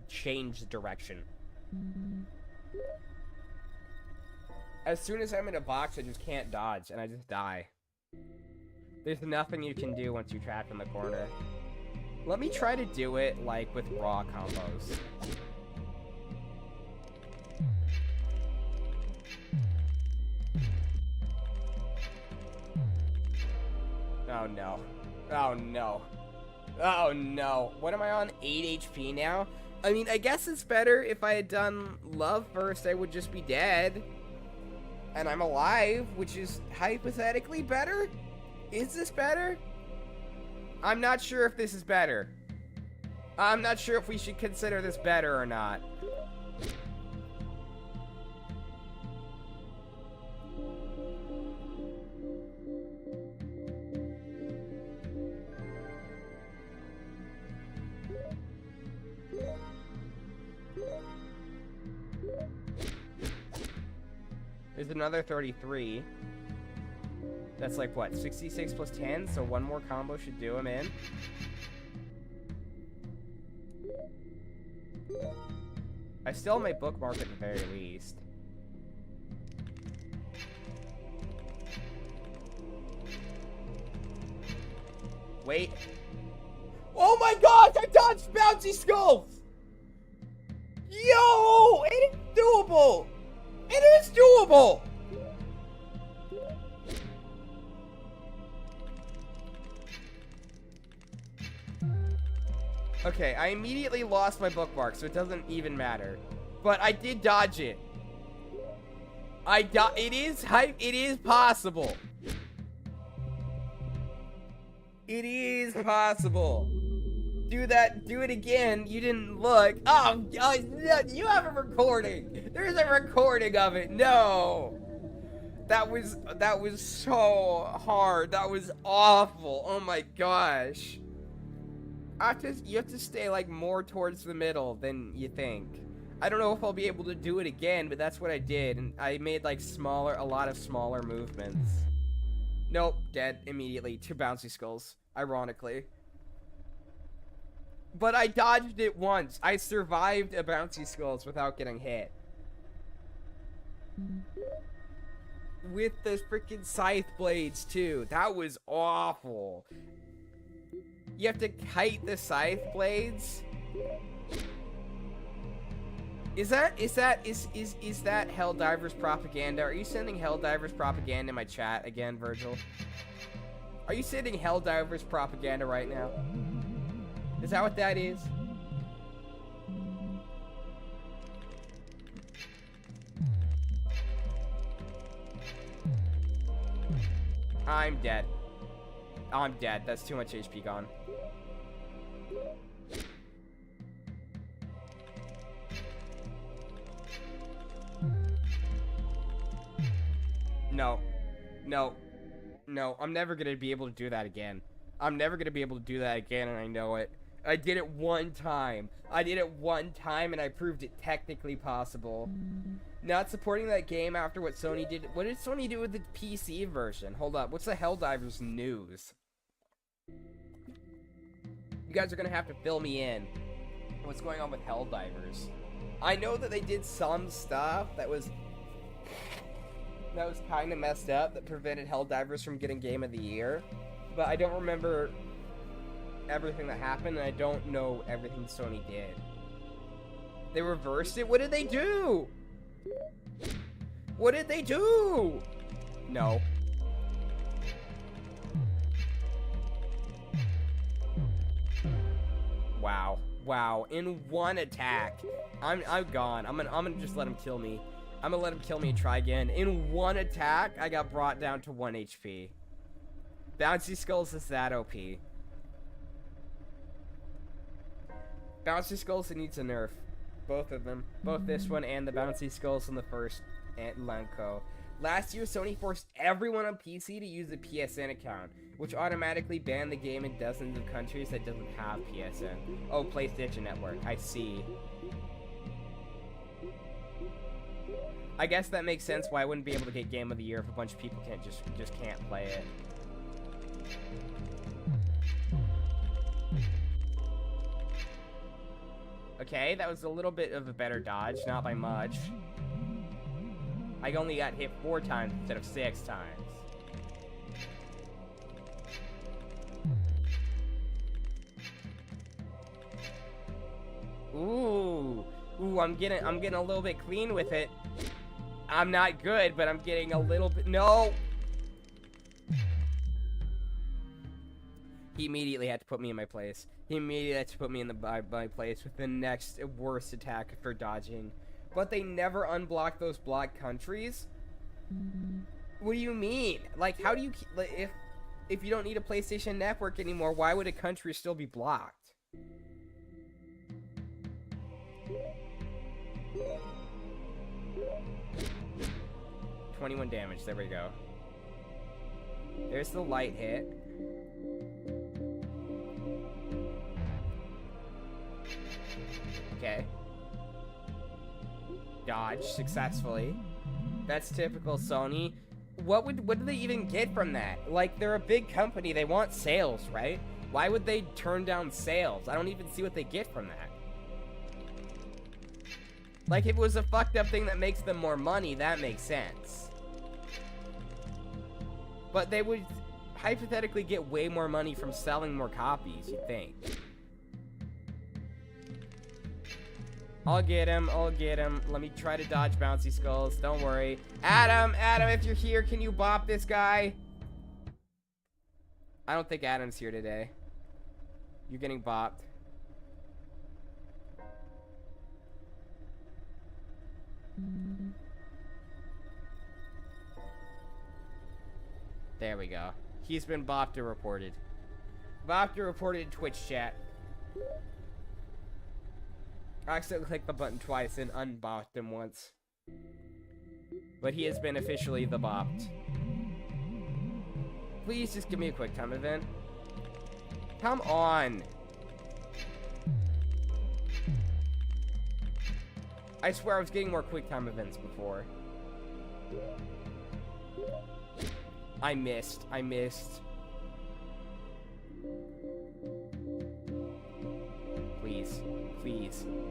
change direction. As soon as I'm in a box, I just can't dodge, and I just die. There's nothing you can do once you're trapped in the corner. Let me try to do it, like, with raw combos. Oh, no. Oh, no. Oh, no. What am I on? 8 HP now? I mean, I guess it's better if I had done love first, I would just be dead. And I'm alive, which is hypothetically better? Is this better? I'm not sure if this is better. I'm not sure if we should consider this better or not. There's another 33. That's like, what, 66 plus 10? So one more combo should do him in. I still have my bookmark at the very least. Wait. Oh my gosh, I dodged bouncy skulls! Yo! It is doable! It is doable! Okay, I immediately lost my bookmark, so it doesn't even matter. But I did dodge it. It is possible. It is possible. Do it again. You didn't look. Oh, you have a recording. There's a recording of it. No. That was so hard. That was awful. Oh my gosh. You have to stay like more towards the middle than you think. I don't know if I'll be able to do it again, but that's what I did, and I made like a lot of smaller movements. Nope, dead immediately. 2 bouncy skulls, ironically. But I dodged it once. I survived a bouncy skulls without getting hit. With the freaking scythe blades too. That was awful. You have to kite the scythe blades? Is that Helldivers propaganda? Are you sending Helldivers propaganda in my chat again, Virgil? Are you sending Helldivers propaganda right now? Is that what that is? I'm dead. I'm dead. That's too much HP gone. No. No. No. I'm never going to be able to do that again. I'm never going to be able to do that again, and I know it. I did it one time. I did it one time, and I proved it technically possible. Not supporting that game after what Sony did. What did Sony do with the PC version? Hold up. What's the Helldivers news? You guys are going to have to fill me in. What's going on with Helldivers? I know that they did some stuff that was kind of messed up that prevented Helldivers from getting Game of the Year. But I don't remember everything that happened, and I don't know everything Sony did. They reversed it? What did they do? What did they do? No. Wow. Wow. In one attack. I'm gone. I'm gonna just let him kill me. I'm gonna let him kill me and try again. In one attack, I got brought down to 1 HP. Bouncy Skulls is that OP. Bouncy Skulls, it needs a nerf. Both of them. Both this one and the Bouncy Skulls in the first Lanco. Last year, Sony forced everyone on PC to use a PSN account, which automatically banned the game in dozens of countries that doesn't have PSN. Oh, PlayStation Network. I see. I guess that makes sense why I wouldn't be able to get Game of the Year if a bunch of people just can't play it. Okay, that was a little bit of a better dodge, not by much. I only got hit 4 times instead of 6 times. Ooh, I'm getting a little bit clean with it. I'm not good, but I'm getting a little bit. No. He immediately had to put me in my place. He immediately had to put me in my place with the next worst attack for dodging. But they never unblock those blocked countries? What do you mean? Like, how do you... Like, if you don't need a PlayStation Network anymore, why would a country still be blocked? $21 damage. There we go. There's the light hit. Okay. Dodge successfully. That's typical Sony. what do they even get from that? Like, they're a big company, they want sales, right? Why would they turn down sales? I don't even see what they get from that. Like, if it was a fucked up thing that makes them more money, that makes sense. But they would hypothetically get way more money from selling more copies, you'd think. I'll get him, I'll get him. Let me try to dodge bouncy skulls, don't worry. Adam, if you're here, can you bop this guy? I don't think Adam's here today. You're getting bopped. There we go. He's been bopped or reported. Bopped or reported in Twitch chat. I accidentally clicked the button twice and unbopped him once. But he has been officially the bopped. Please just give me a quick time event. Come on. I swear I was getting more quick time events before. I missed.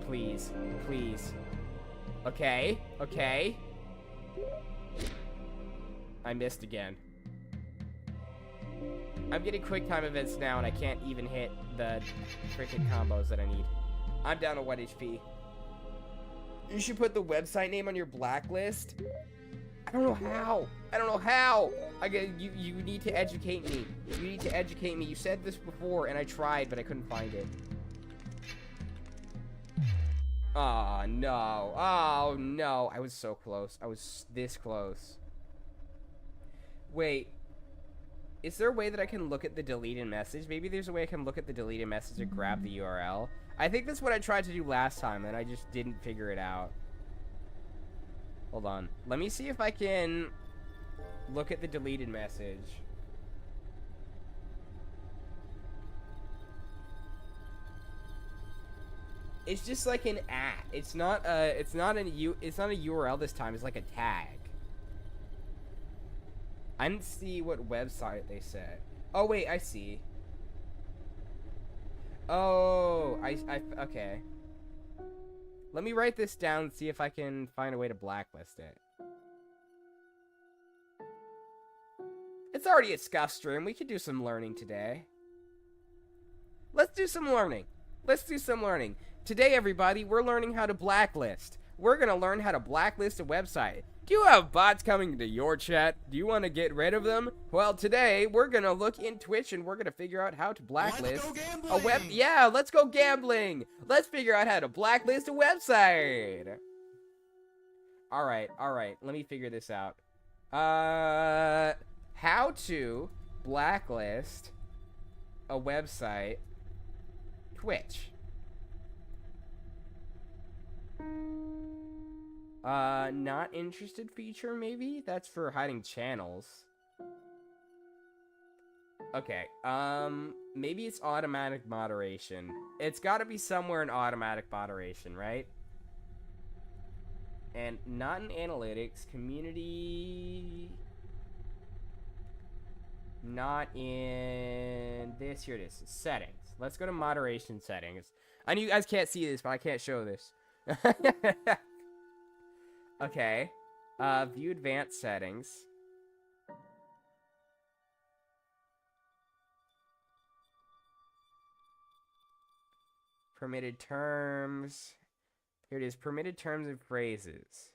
Please. Okay. I missed again. I'm getting quick time events now and I can't even hit the freaking combos that I need. I'm down to 1 HP. You should put the website name on your blacklist. I don't know how. You need to educate me. You said this before and I tried, but I couldn't find it. Oh no. I was so close. I was this close. Wait. Is there a way that I can look at the deleted message? Maybe there's a way I can look at the deleted message and grab the URL. I think that's what I tried to do last time and I just didn't figure it out. Hold on. Let me see if I can look at the deleted message. It's just like an @ It's not a URL this time. It's like a tag. I didn't see what website they said. Oh wait, I see. Oh, okay. Let me write this down and see if I can find a way to blacklist it. It's already a scuff stream. We could do some learning today. Let's do some learning. Today, everybody, we're learning how to blacklist. We're gonna learn how to blacklist a website. Do you have bots coming into your chat? Do you want to get rid of them? Well, today, we're gonna look in Twitch and we're gonna figure out how to blacklist a web. Yeah, let's go gambling. Let's figure out how to blacklist a website. All right. Let me figure this out. How to blacklist a website. Twitch. Not interested feature, maybe? That's for hiding channels. Okay, maybe it's automatic moderation. It's gotta be somewhere in automatic moderation, right? And not in analytics, community... Not in this, here it is, settings. Let's go to moderation settings. I know you guys can't see this, but I can't show this. Okay, view advanced settings. Permitted terms. Here it is, permitted terms and phrases.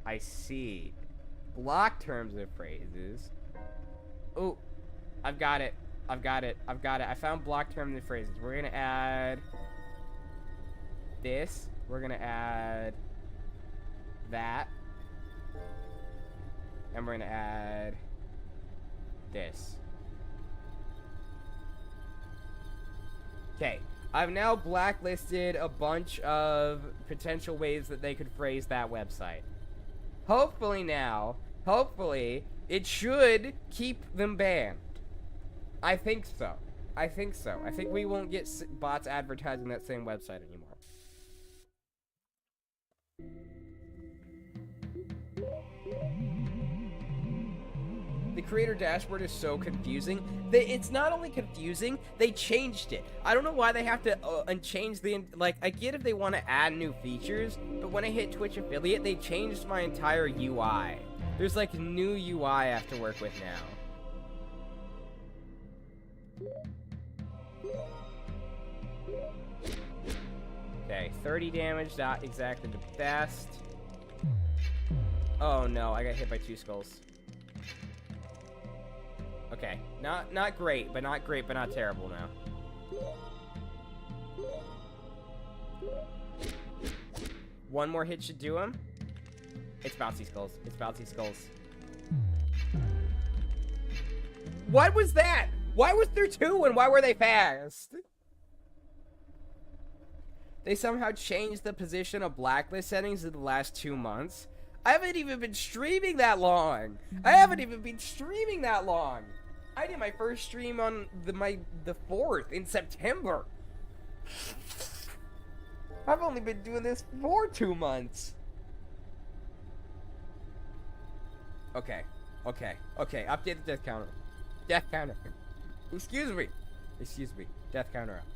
I see. Block terms and phrases. Oh, I've got it. I found block terms and phrases. We're gonna add this. We're gonna add that. And we're gonna add this. Okay, I've now blacklisted a bunch of potential ways that they could phrase that website. Hopefully it should keep them banned. I think so. I think we won't get bots advertising that same website anymore. The creator dashboard is so confusing. It's not only confusing, they changed it. I don't know why they have to change the, like, I get if they want to add new features, but when I hit Twitch affiliate, they changed my entire UI. There's like new UI I have to work with now. Okay, 30 damage, not exactly the best. Oh no, I got hit by 2 skulls. Okay, not great, but not terrible now. One more hit should do him. It's bouncy skulls. It's bouncy skulls. What was that? Why was there 2 and why were they fast? They somehow changed the position of blacklist settings in the last 2 months. I haven't even been streaming that long. I did my first stream on the 4th in September. I've only been doing this for 2 months. Okay. Update the death counter. Excuse me. Death counter up.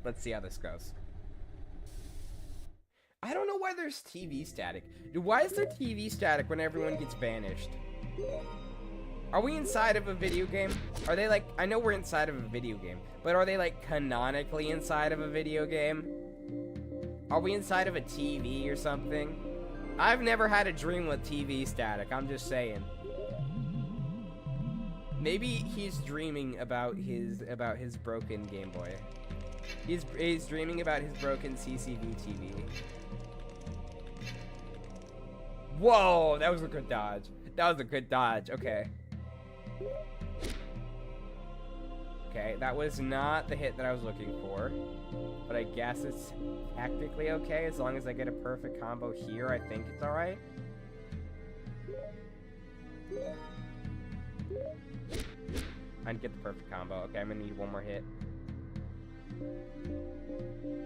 Let's see how this goes. I don't know why there's TV static. Why is there TV static when everyone gets banished? Are we inside of a video game? Are they like, I know we're inside of a video game, but are they like canonically inside of a video game? Are we inside of a TV or something? I've never had a dream with TV static, I'm just saying. Maybe he's dreaming about his broken Game Boy. He's dreaming about his broken CCV TV. Whoa, that was a good dodge. Okay. Okay, that was not the hit that I was looking for. But I guess it's technically okay as long as I get a perfect combo here. I think it's alright. I didn't get the perfect combo. Okay, I'm gonna need one more hit.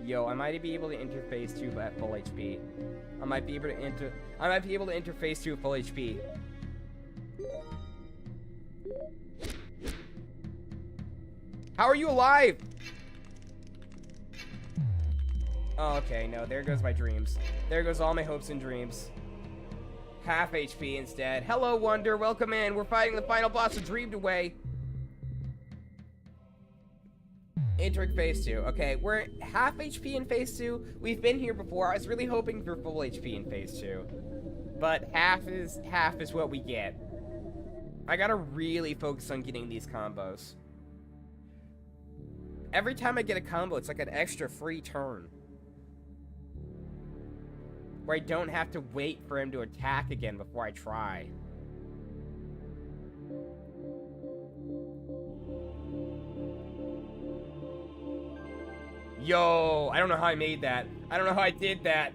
Yo, I might be able to interface to at full HP. I might be able to interface to full HP. How are you alive? Oh, okay, no, there goes my dreams. There goes all my hopes and dreams. Half HP instead. Hello, Wonder, welcome in. We're fighting the final boss of Dreamed Away. Entering phase 2. Okay, we're half HP in phase 2. We've been here before. I was really hoping for full HP in phase 2. But half is what we get. I gotta really focus on getting these combos. Every time I get a combo, it's like an extra free turn. Where I don't have to wait for him to attack again before I try. Yo, I don't know how I made that. I don't know how I did that.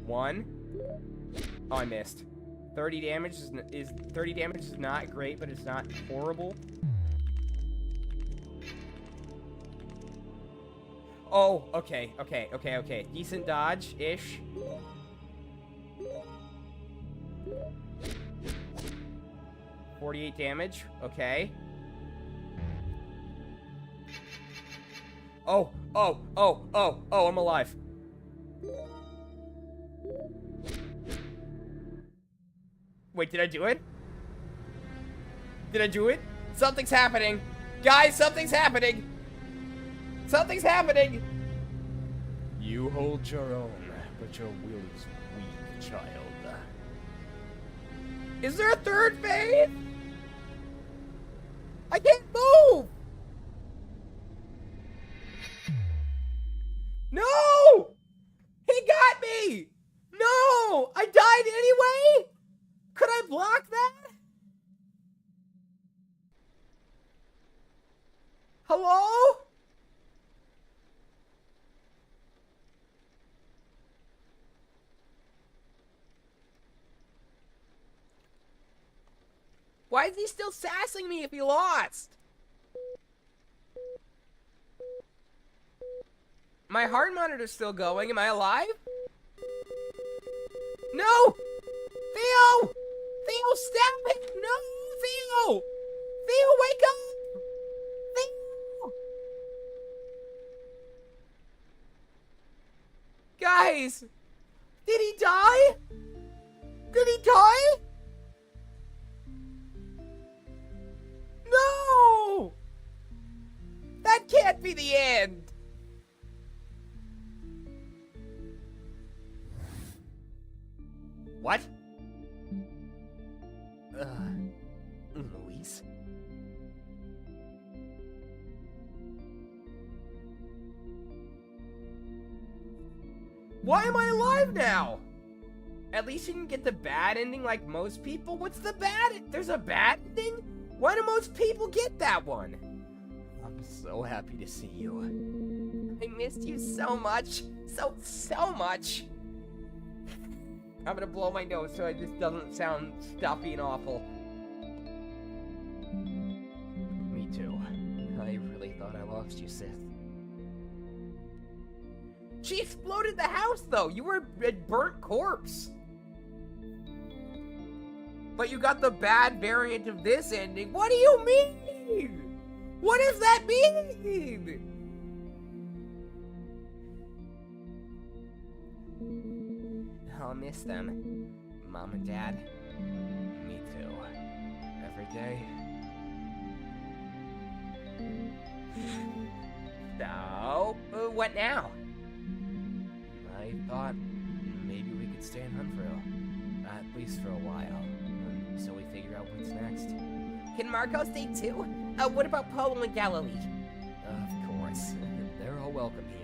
1. Oh, I missed. 30 damage is not great, but it's not horrible. Oh, okay. Decent dodge-ish. $48 damage. Okay. Oh, I'm alive. Wait, did I do it? Something's happening. Guys, something's happening. You hold your own, but your will is weak, child. Is there a third phase? I can't move! No! He got me! No! I died anyway? Could I block that? Hello? Why is he still sassing me if he lost? My heart monitor's still going. Am I alive? No! Theo! Theo, stop it! No! Theo! Theo, wake up! Theo! Guys! Did he die? Did he die? No! That can't be the end! What? Louise? Why am I alive now? At least you didn't get the bad ending like most people. What's the bad? There's a bad ending? Why do most people get that one? I'm so happy to see you. I missed you so much. So much. I'm gonna blow my nose so it just doesn't sound stuffy and awful. Me too. I really thought I lost you, Sith. She exploded the house, though! You were a burnt corpse! But you got the bad variant of this ending. What do you mean? What does that mean? I'll miss them. Mom and Dad. Me too. Every day. So, what now? I thought maybe we could stay in Huntville. At least for a while. So we figure out what's next. Can Marco stay too? What about Polo and Galilee? Of course. They're all welcome here.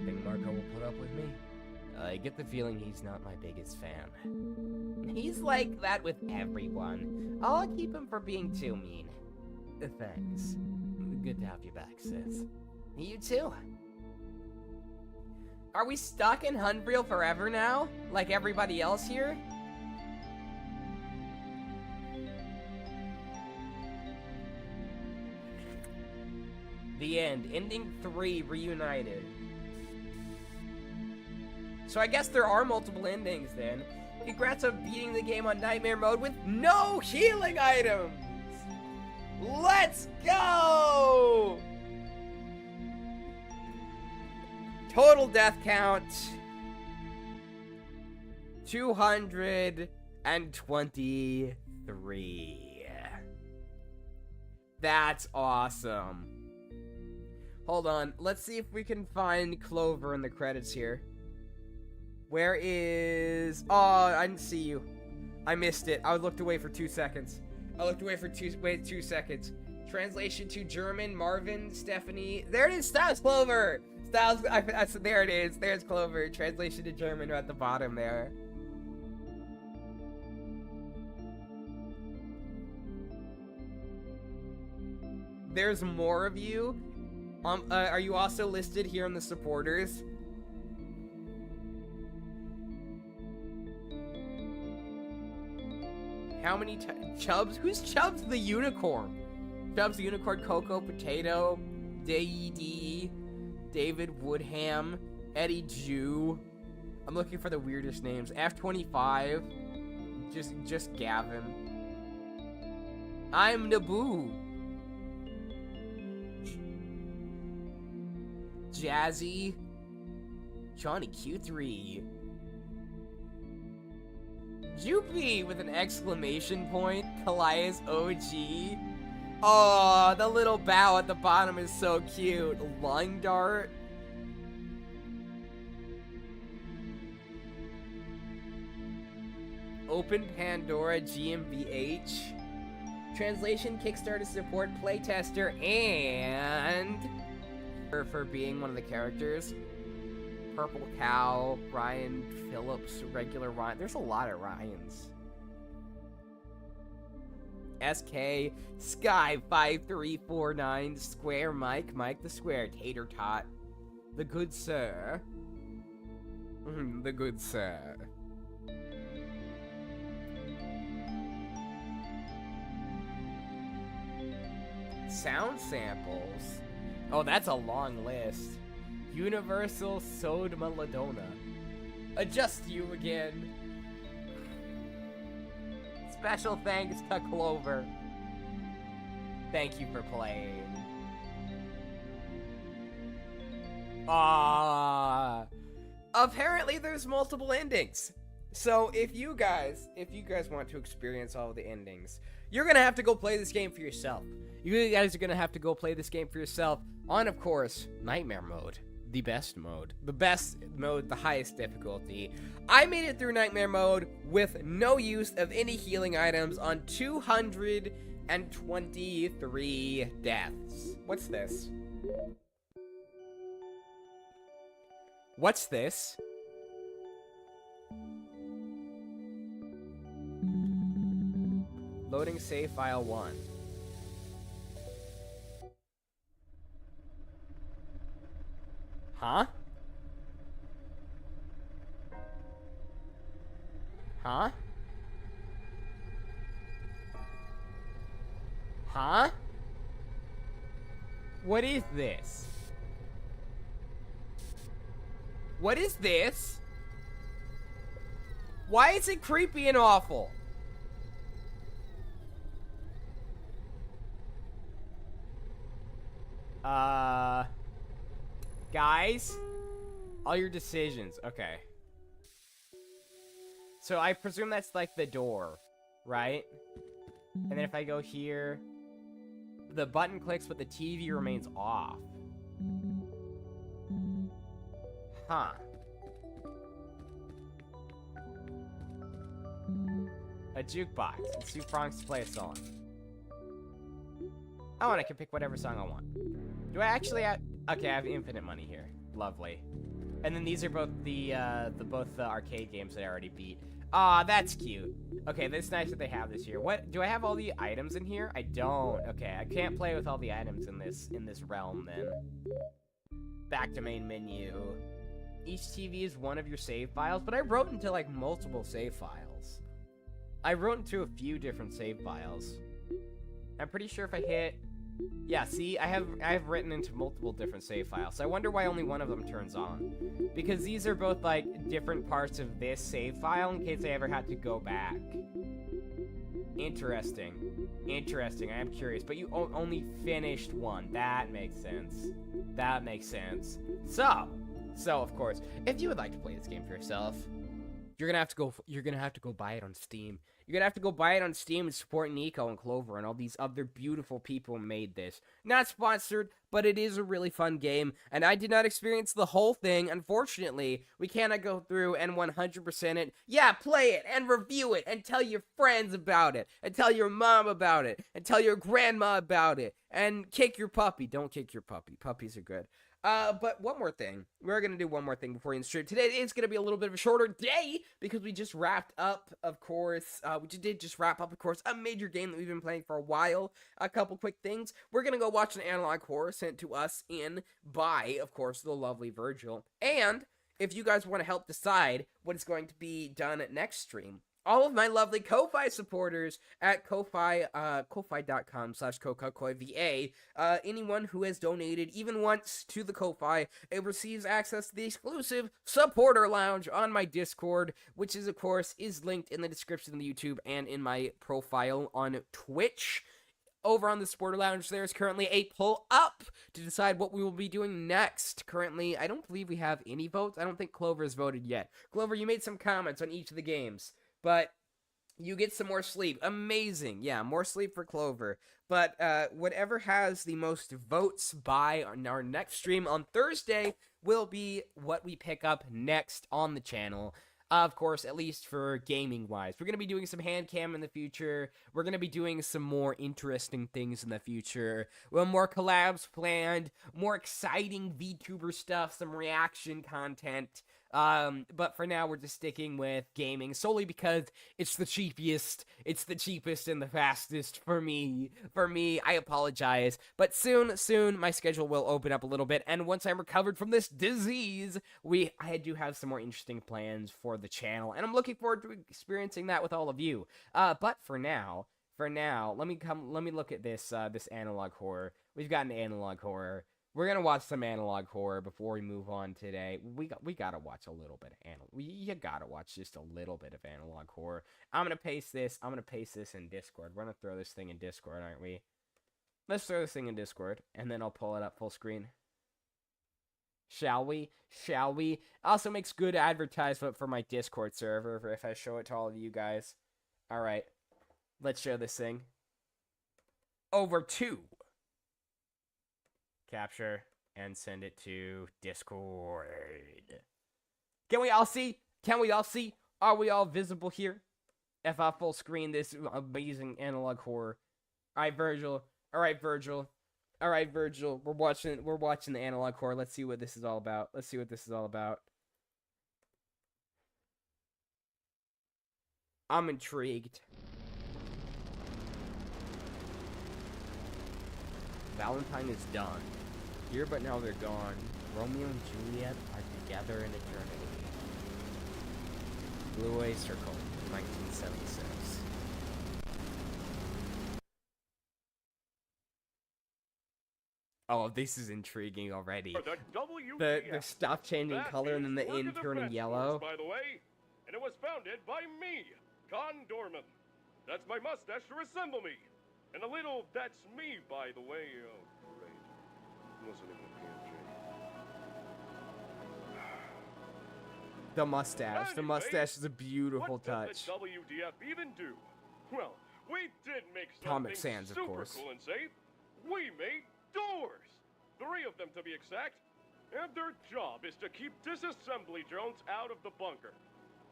Think Marco will put up with me? I get the feeling he's not my biggest fan. He's like that with everyone. I'll keep him from being too mean. Thanks. Good to have you back, sis. You too. Are we stuck in Huntville forever now? Like everybody else here? The end. Ending 3, reunited. So I guess there are multiple endings then. Congrats on beating the game on Nightmare Mode with no healing items! Let's go! Total death count 223. That's awesome. Hold on, let's see if we can find Clover in the credits here. Where is... Oh, I didn't see you. I missed it. I looked away for 2 seconds. Wait, 2 seconds. Translation to German, Marvin, Stephanie. There it is, Styles Clover! There it is. There's Clover. Translation to German at the bottom there. There's more of you. Are you also listed here in the supporters? How many Chubbs? Who's Chubbs the Unicorn? Chubbs the Unicorn, Coco, Potato, D.E.D., David Woodham, Eddie Jew. I'm looking for the weirdest names. F25. Just Gavin. I'm Naboo. Jazzy. Johnny Q3. Jupy with an exclamation point. Kalias OG. Oh, the little bow at the bottom is so cute. Lung dart. Open Pandora GmbH. Translation, Kickstarter support, playtester, and for being one of the characters. Purple Cow, Ryan Phillips, regular Ryan. There's a lot of Ryans. SK, Sky5349, Square Mike, Mike the Square, Tater Tot, the Good Sir. The Good Sir. Sound samples. Oh, that's a long list. Universal Sodma Ladona. Adjust you again. Special thanks to Clover. Thank you for playing. Apparently there's multiple endings. So if you guys want to experience all the endings, you're gonna have to go play this game for yourself. You guys are gonna have to go play this game for yourself on, of course, Nightmare mode. The best mode, the highest difficulty. I made it through Nightmare mode with no use of any healing items on 223 deaths. What's this? What's this? Loading save file 1. Huh? Huh? Huh? What is this? What is this? Why is it creepy and awful? Guys? All your decisions. Okay. So I presume that's like the door, right? And then if I go here, the button clicks but the TV remains off. Huh. A jukebox. Let's do Franks to play a song. Oh, and I can pick whatever song I want. Do I actually have... Okay, I have infinite money here. Lovely. And then these are both the arcade games that I already beat. Aw, that's cute. Okay, that's nice that they have this here. What, do I have all the items in here? I don't. Okay, I can't play with all the items in this realm then. Back to main menu. Each TV is one of your save files, but I wrote into like multiple save files. I wrote into a few different save files. I'm pretty sure if I hit... Yeah, see, I have written into multiple different save files, so I wonder why only one of them turns on. Because these are both, like, different parts of this save file in case I ever had to go back. Interesting. Interesting, I am curious. But you only finished one. That makes sense. That makes sense. So, of course, if you would like to play this game for yourself, you're gonna have to go buy it on Steam. You're gonna have to go buy it on Steam and support Nico and Clover and all these other beautiful people who made this. Not sponsored, but it is a really fun game, and I did not experience the whole thing. Unfortunately, we cannot go through and 100% it. Yeah, play it and review it and tell your friends about it and tell your mom about it and tell your grandma about it and kick your puppy. Don't kick your puppy. Puppies are good. But one more thing. We're gonna do one more thing before we end the stream. Today is gonna be a little bit of a shorter day because we just wrapped up, of course. We did just wrap up, of course, a major game that we've been playing for a while. A couple quick things. We're gonna go watch an analog horror sent to us by, of course, the lovely Virgil. And if you guys want to help decide what is going to be done at next stream, all of my lovely Ko-Fi supporters at Ko-Fi, ko-fi.com/kokakoiva, anyone who has donated even once to the Ko-Fi, it receives access to the exclusive supporter lounge on my Discord, which is, of course, is linked in the description of the YouTube and in my profile on Twitch. Over on the supporter lounge, there is currently a poll up to decide what we will be doing next. Currently, I don't believe we have any votes. I don't think Clover's voted yet. Clover, you made some comments on each of the games. But you get some more sleep. Amazing. Yeah, more sleep for Clover. But whatever has the most votes by on our next stream on Thursday will be what we pick up next on the channel. Of course, at least for gaming-wise. We're going to be doing some hand cam in the future. We're going to be doing some more interesting things in the future. We'll have more collabs planned, more exciting VTuber stuff, some reaction content. But for now, we're just sticking with gaming solely because it's the cheapest and the fastest for me. I apologize. But soon, my schedule will open up a little bit. And once I'm recovered from this disease, I do have some more interesting plans for the channel. And I'm looking forward to experiencing that with all of you. But for now, let me look at this analog horror. We've got an analog horror. We're gonna watch some analog horror before we move on today. We gotta watch a little bit of you gotta watch just a little bit of analog horror. I'm gonna paste this in Discord. We're gonna throw this thing in Discord, aren't we? Let's throw this thing in Discord, and then I'll pull it up full screen. Shall we? Shall we? Also makes good advertisement for my Discord server if I show it to all of you guys. Alright. Let's show this thing. Over to capture and send it to Discord. Can we all see? Can we all see? Are we all visible here? If I full screen this amazing analog horror. Alright, Virgil. Alright, Virgil. Alright, Virgil. We're watching the analog horror. Let's see what this is all about. Let's see what this is all about. I'm intrigued. Valentine is done. Here but now they're gone. Romeo and Juliet are together in eternity. Blue Oyster Cult, 1976. Oh, this is intriguing already. The stuff changing color and then the inn turning yellow. By the way, and it was founded by me, Con Dorman. That's my mustache to resemble me. And a little, that's me, by the way. Oh, great. Wasn't even The mustache. Anyway, The mustache is a beautiful touch. What did the WDF even do? Well, we did make Comic something Sans, of super course. cool and safe. We made doors. 3 of them to be exact. And their job is to keep disassembly drones out of the bunker.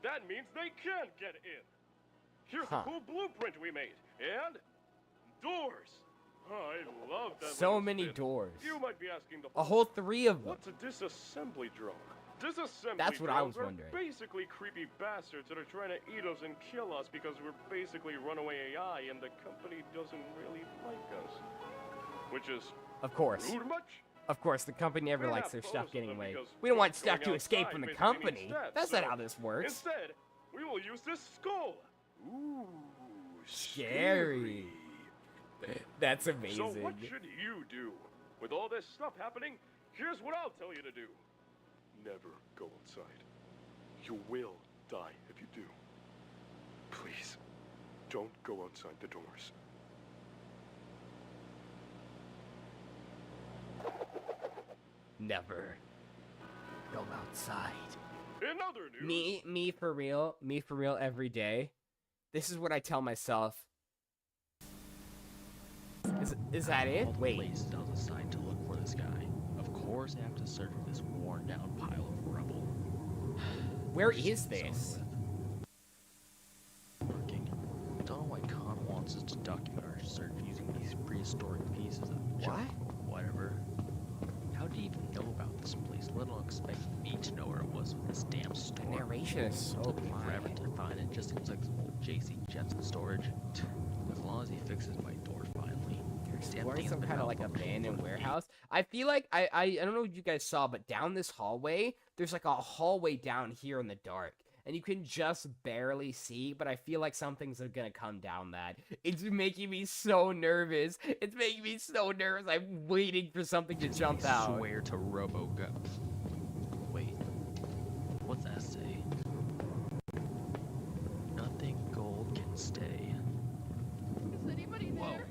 That means they can't get in. Here's a cool blueprint we made. And doors. I love that. So many doors. You might be asking A whole 3 of them. what's a disassembly drone? Disassembly That's what I was drones wondering. are basically creepy bastards that are trying to eat us and kill us because we're basically runaway AI and the company doesn't really like us. Which is Of course. rude much? Of course, the company never We're likes not their opposed stuff to getting them away. because We don't want going stuff to escape outside from the basically means company. steps, That's not so how this works. Instead, we will use this skull. Ooh, Scary. That's amazing. So what should you do? With all this stuff happening, here's what I'll tell you to do. Never go outside. You will die if you do. Please, don't go outside the doors. Never go outside. In other news, Me for real every day. This is what I tell myself. Is that it? All the Wait. places I was assigned to look for this guy. Of course, I have to search for this worn-down pile of rubble. Where is this? Working. I don't know why Khan wants us to document our search using these prehistoric pieces of junk or whatever. How do you even know about this place, let alone expect me to know where it was with this damn The store? narration is so Took me forever quiet. to find it. Just seems like some old JC Jetson storage. As long as he fixes my door finally. Damn Or thing's some been kind of like malfunctioning abandoned for warehouse. I feel like I don't know what you guys saw, but down this hallway, there's like a hallway down here in the dark. And you can just barely see, but I feel like something's gonna come down that. It's making me so nervous. It's making me so nervous. I'm waiting for something to jump I out. swear to RoboGo. Wait, what's that say? Nothing gold can stay. Is anybody Whoa. there?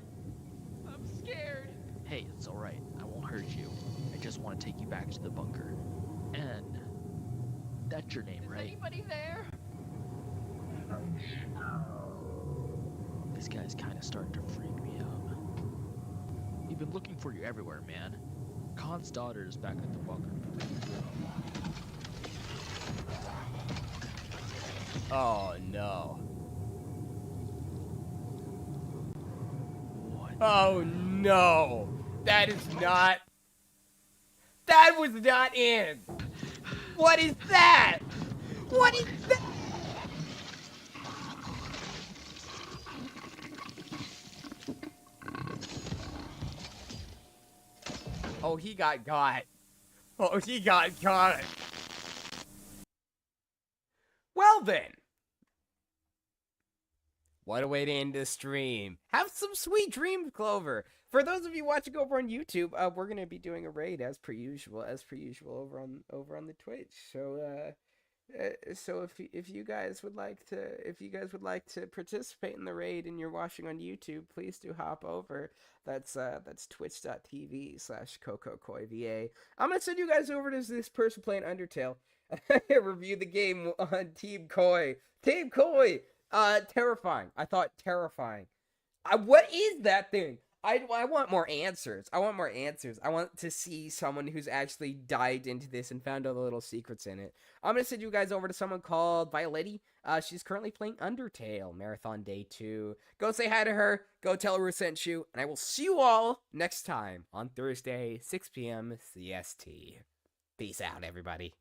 I'm scared. Hey, it's alright. I won't hurt you. I just want to take you back to the bunker. And that's your name, Is right? anybody there? This guy's kind of starting to freak me out. We've been looking for you everywhere, man. Khan's daughter is back at the bunker. Oh no. What? Oh no. That is not. That was not in. What is that? What is that? Oh, he got got. Oh, he got got. Well then. What a way to end the stream. Have some sweet dreams, Clover. For those of you watching over on YouTube, we're gonna be doing a raid as per usual, over on the Twitch. So if you guys would like to participate in the raid and you're watching on YouTube, please do hop over. That's twitch.tv/CocoKoiVA. I'm gonna send you guys over to this person playing Undertale. Review the game on Team Koi. Team Koi. Terrifying. I thought terrifying. What is that thing? I want more answers. I want more answers. I want to see someone who's actually dived into this and found all the little secrets in it. I'm gonna send you guys over to someone called Violetti. She's currently playing Undertale Marathon Day 2. Go say hi to her. Go tell her who sent you. And I will see you all next time on Thursday, 6 p.m. CST. Peace out, everybody.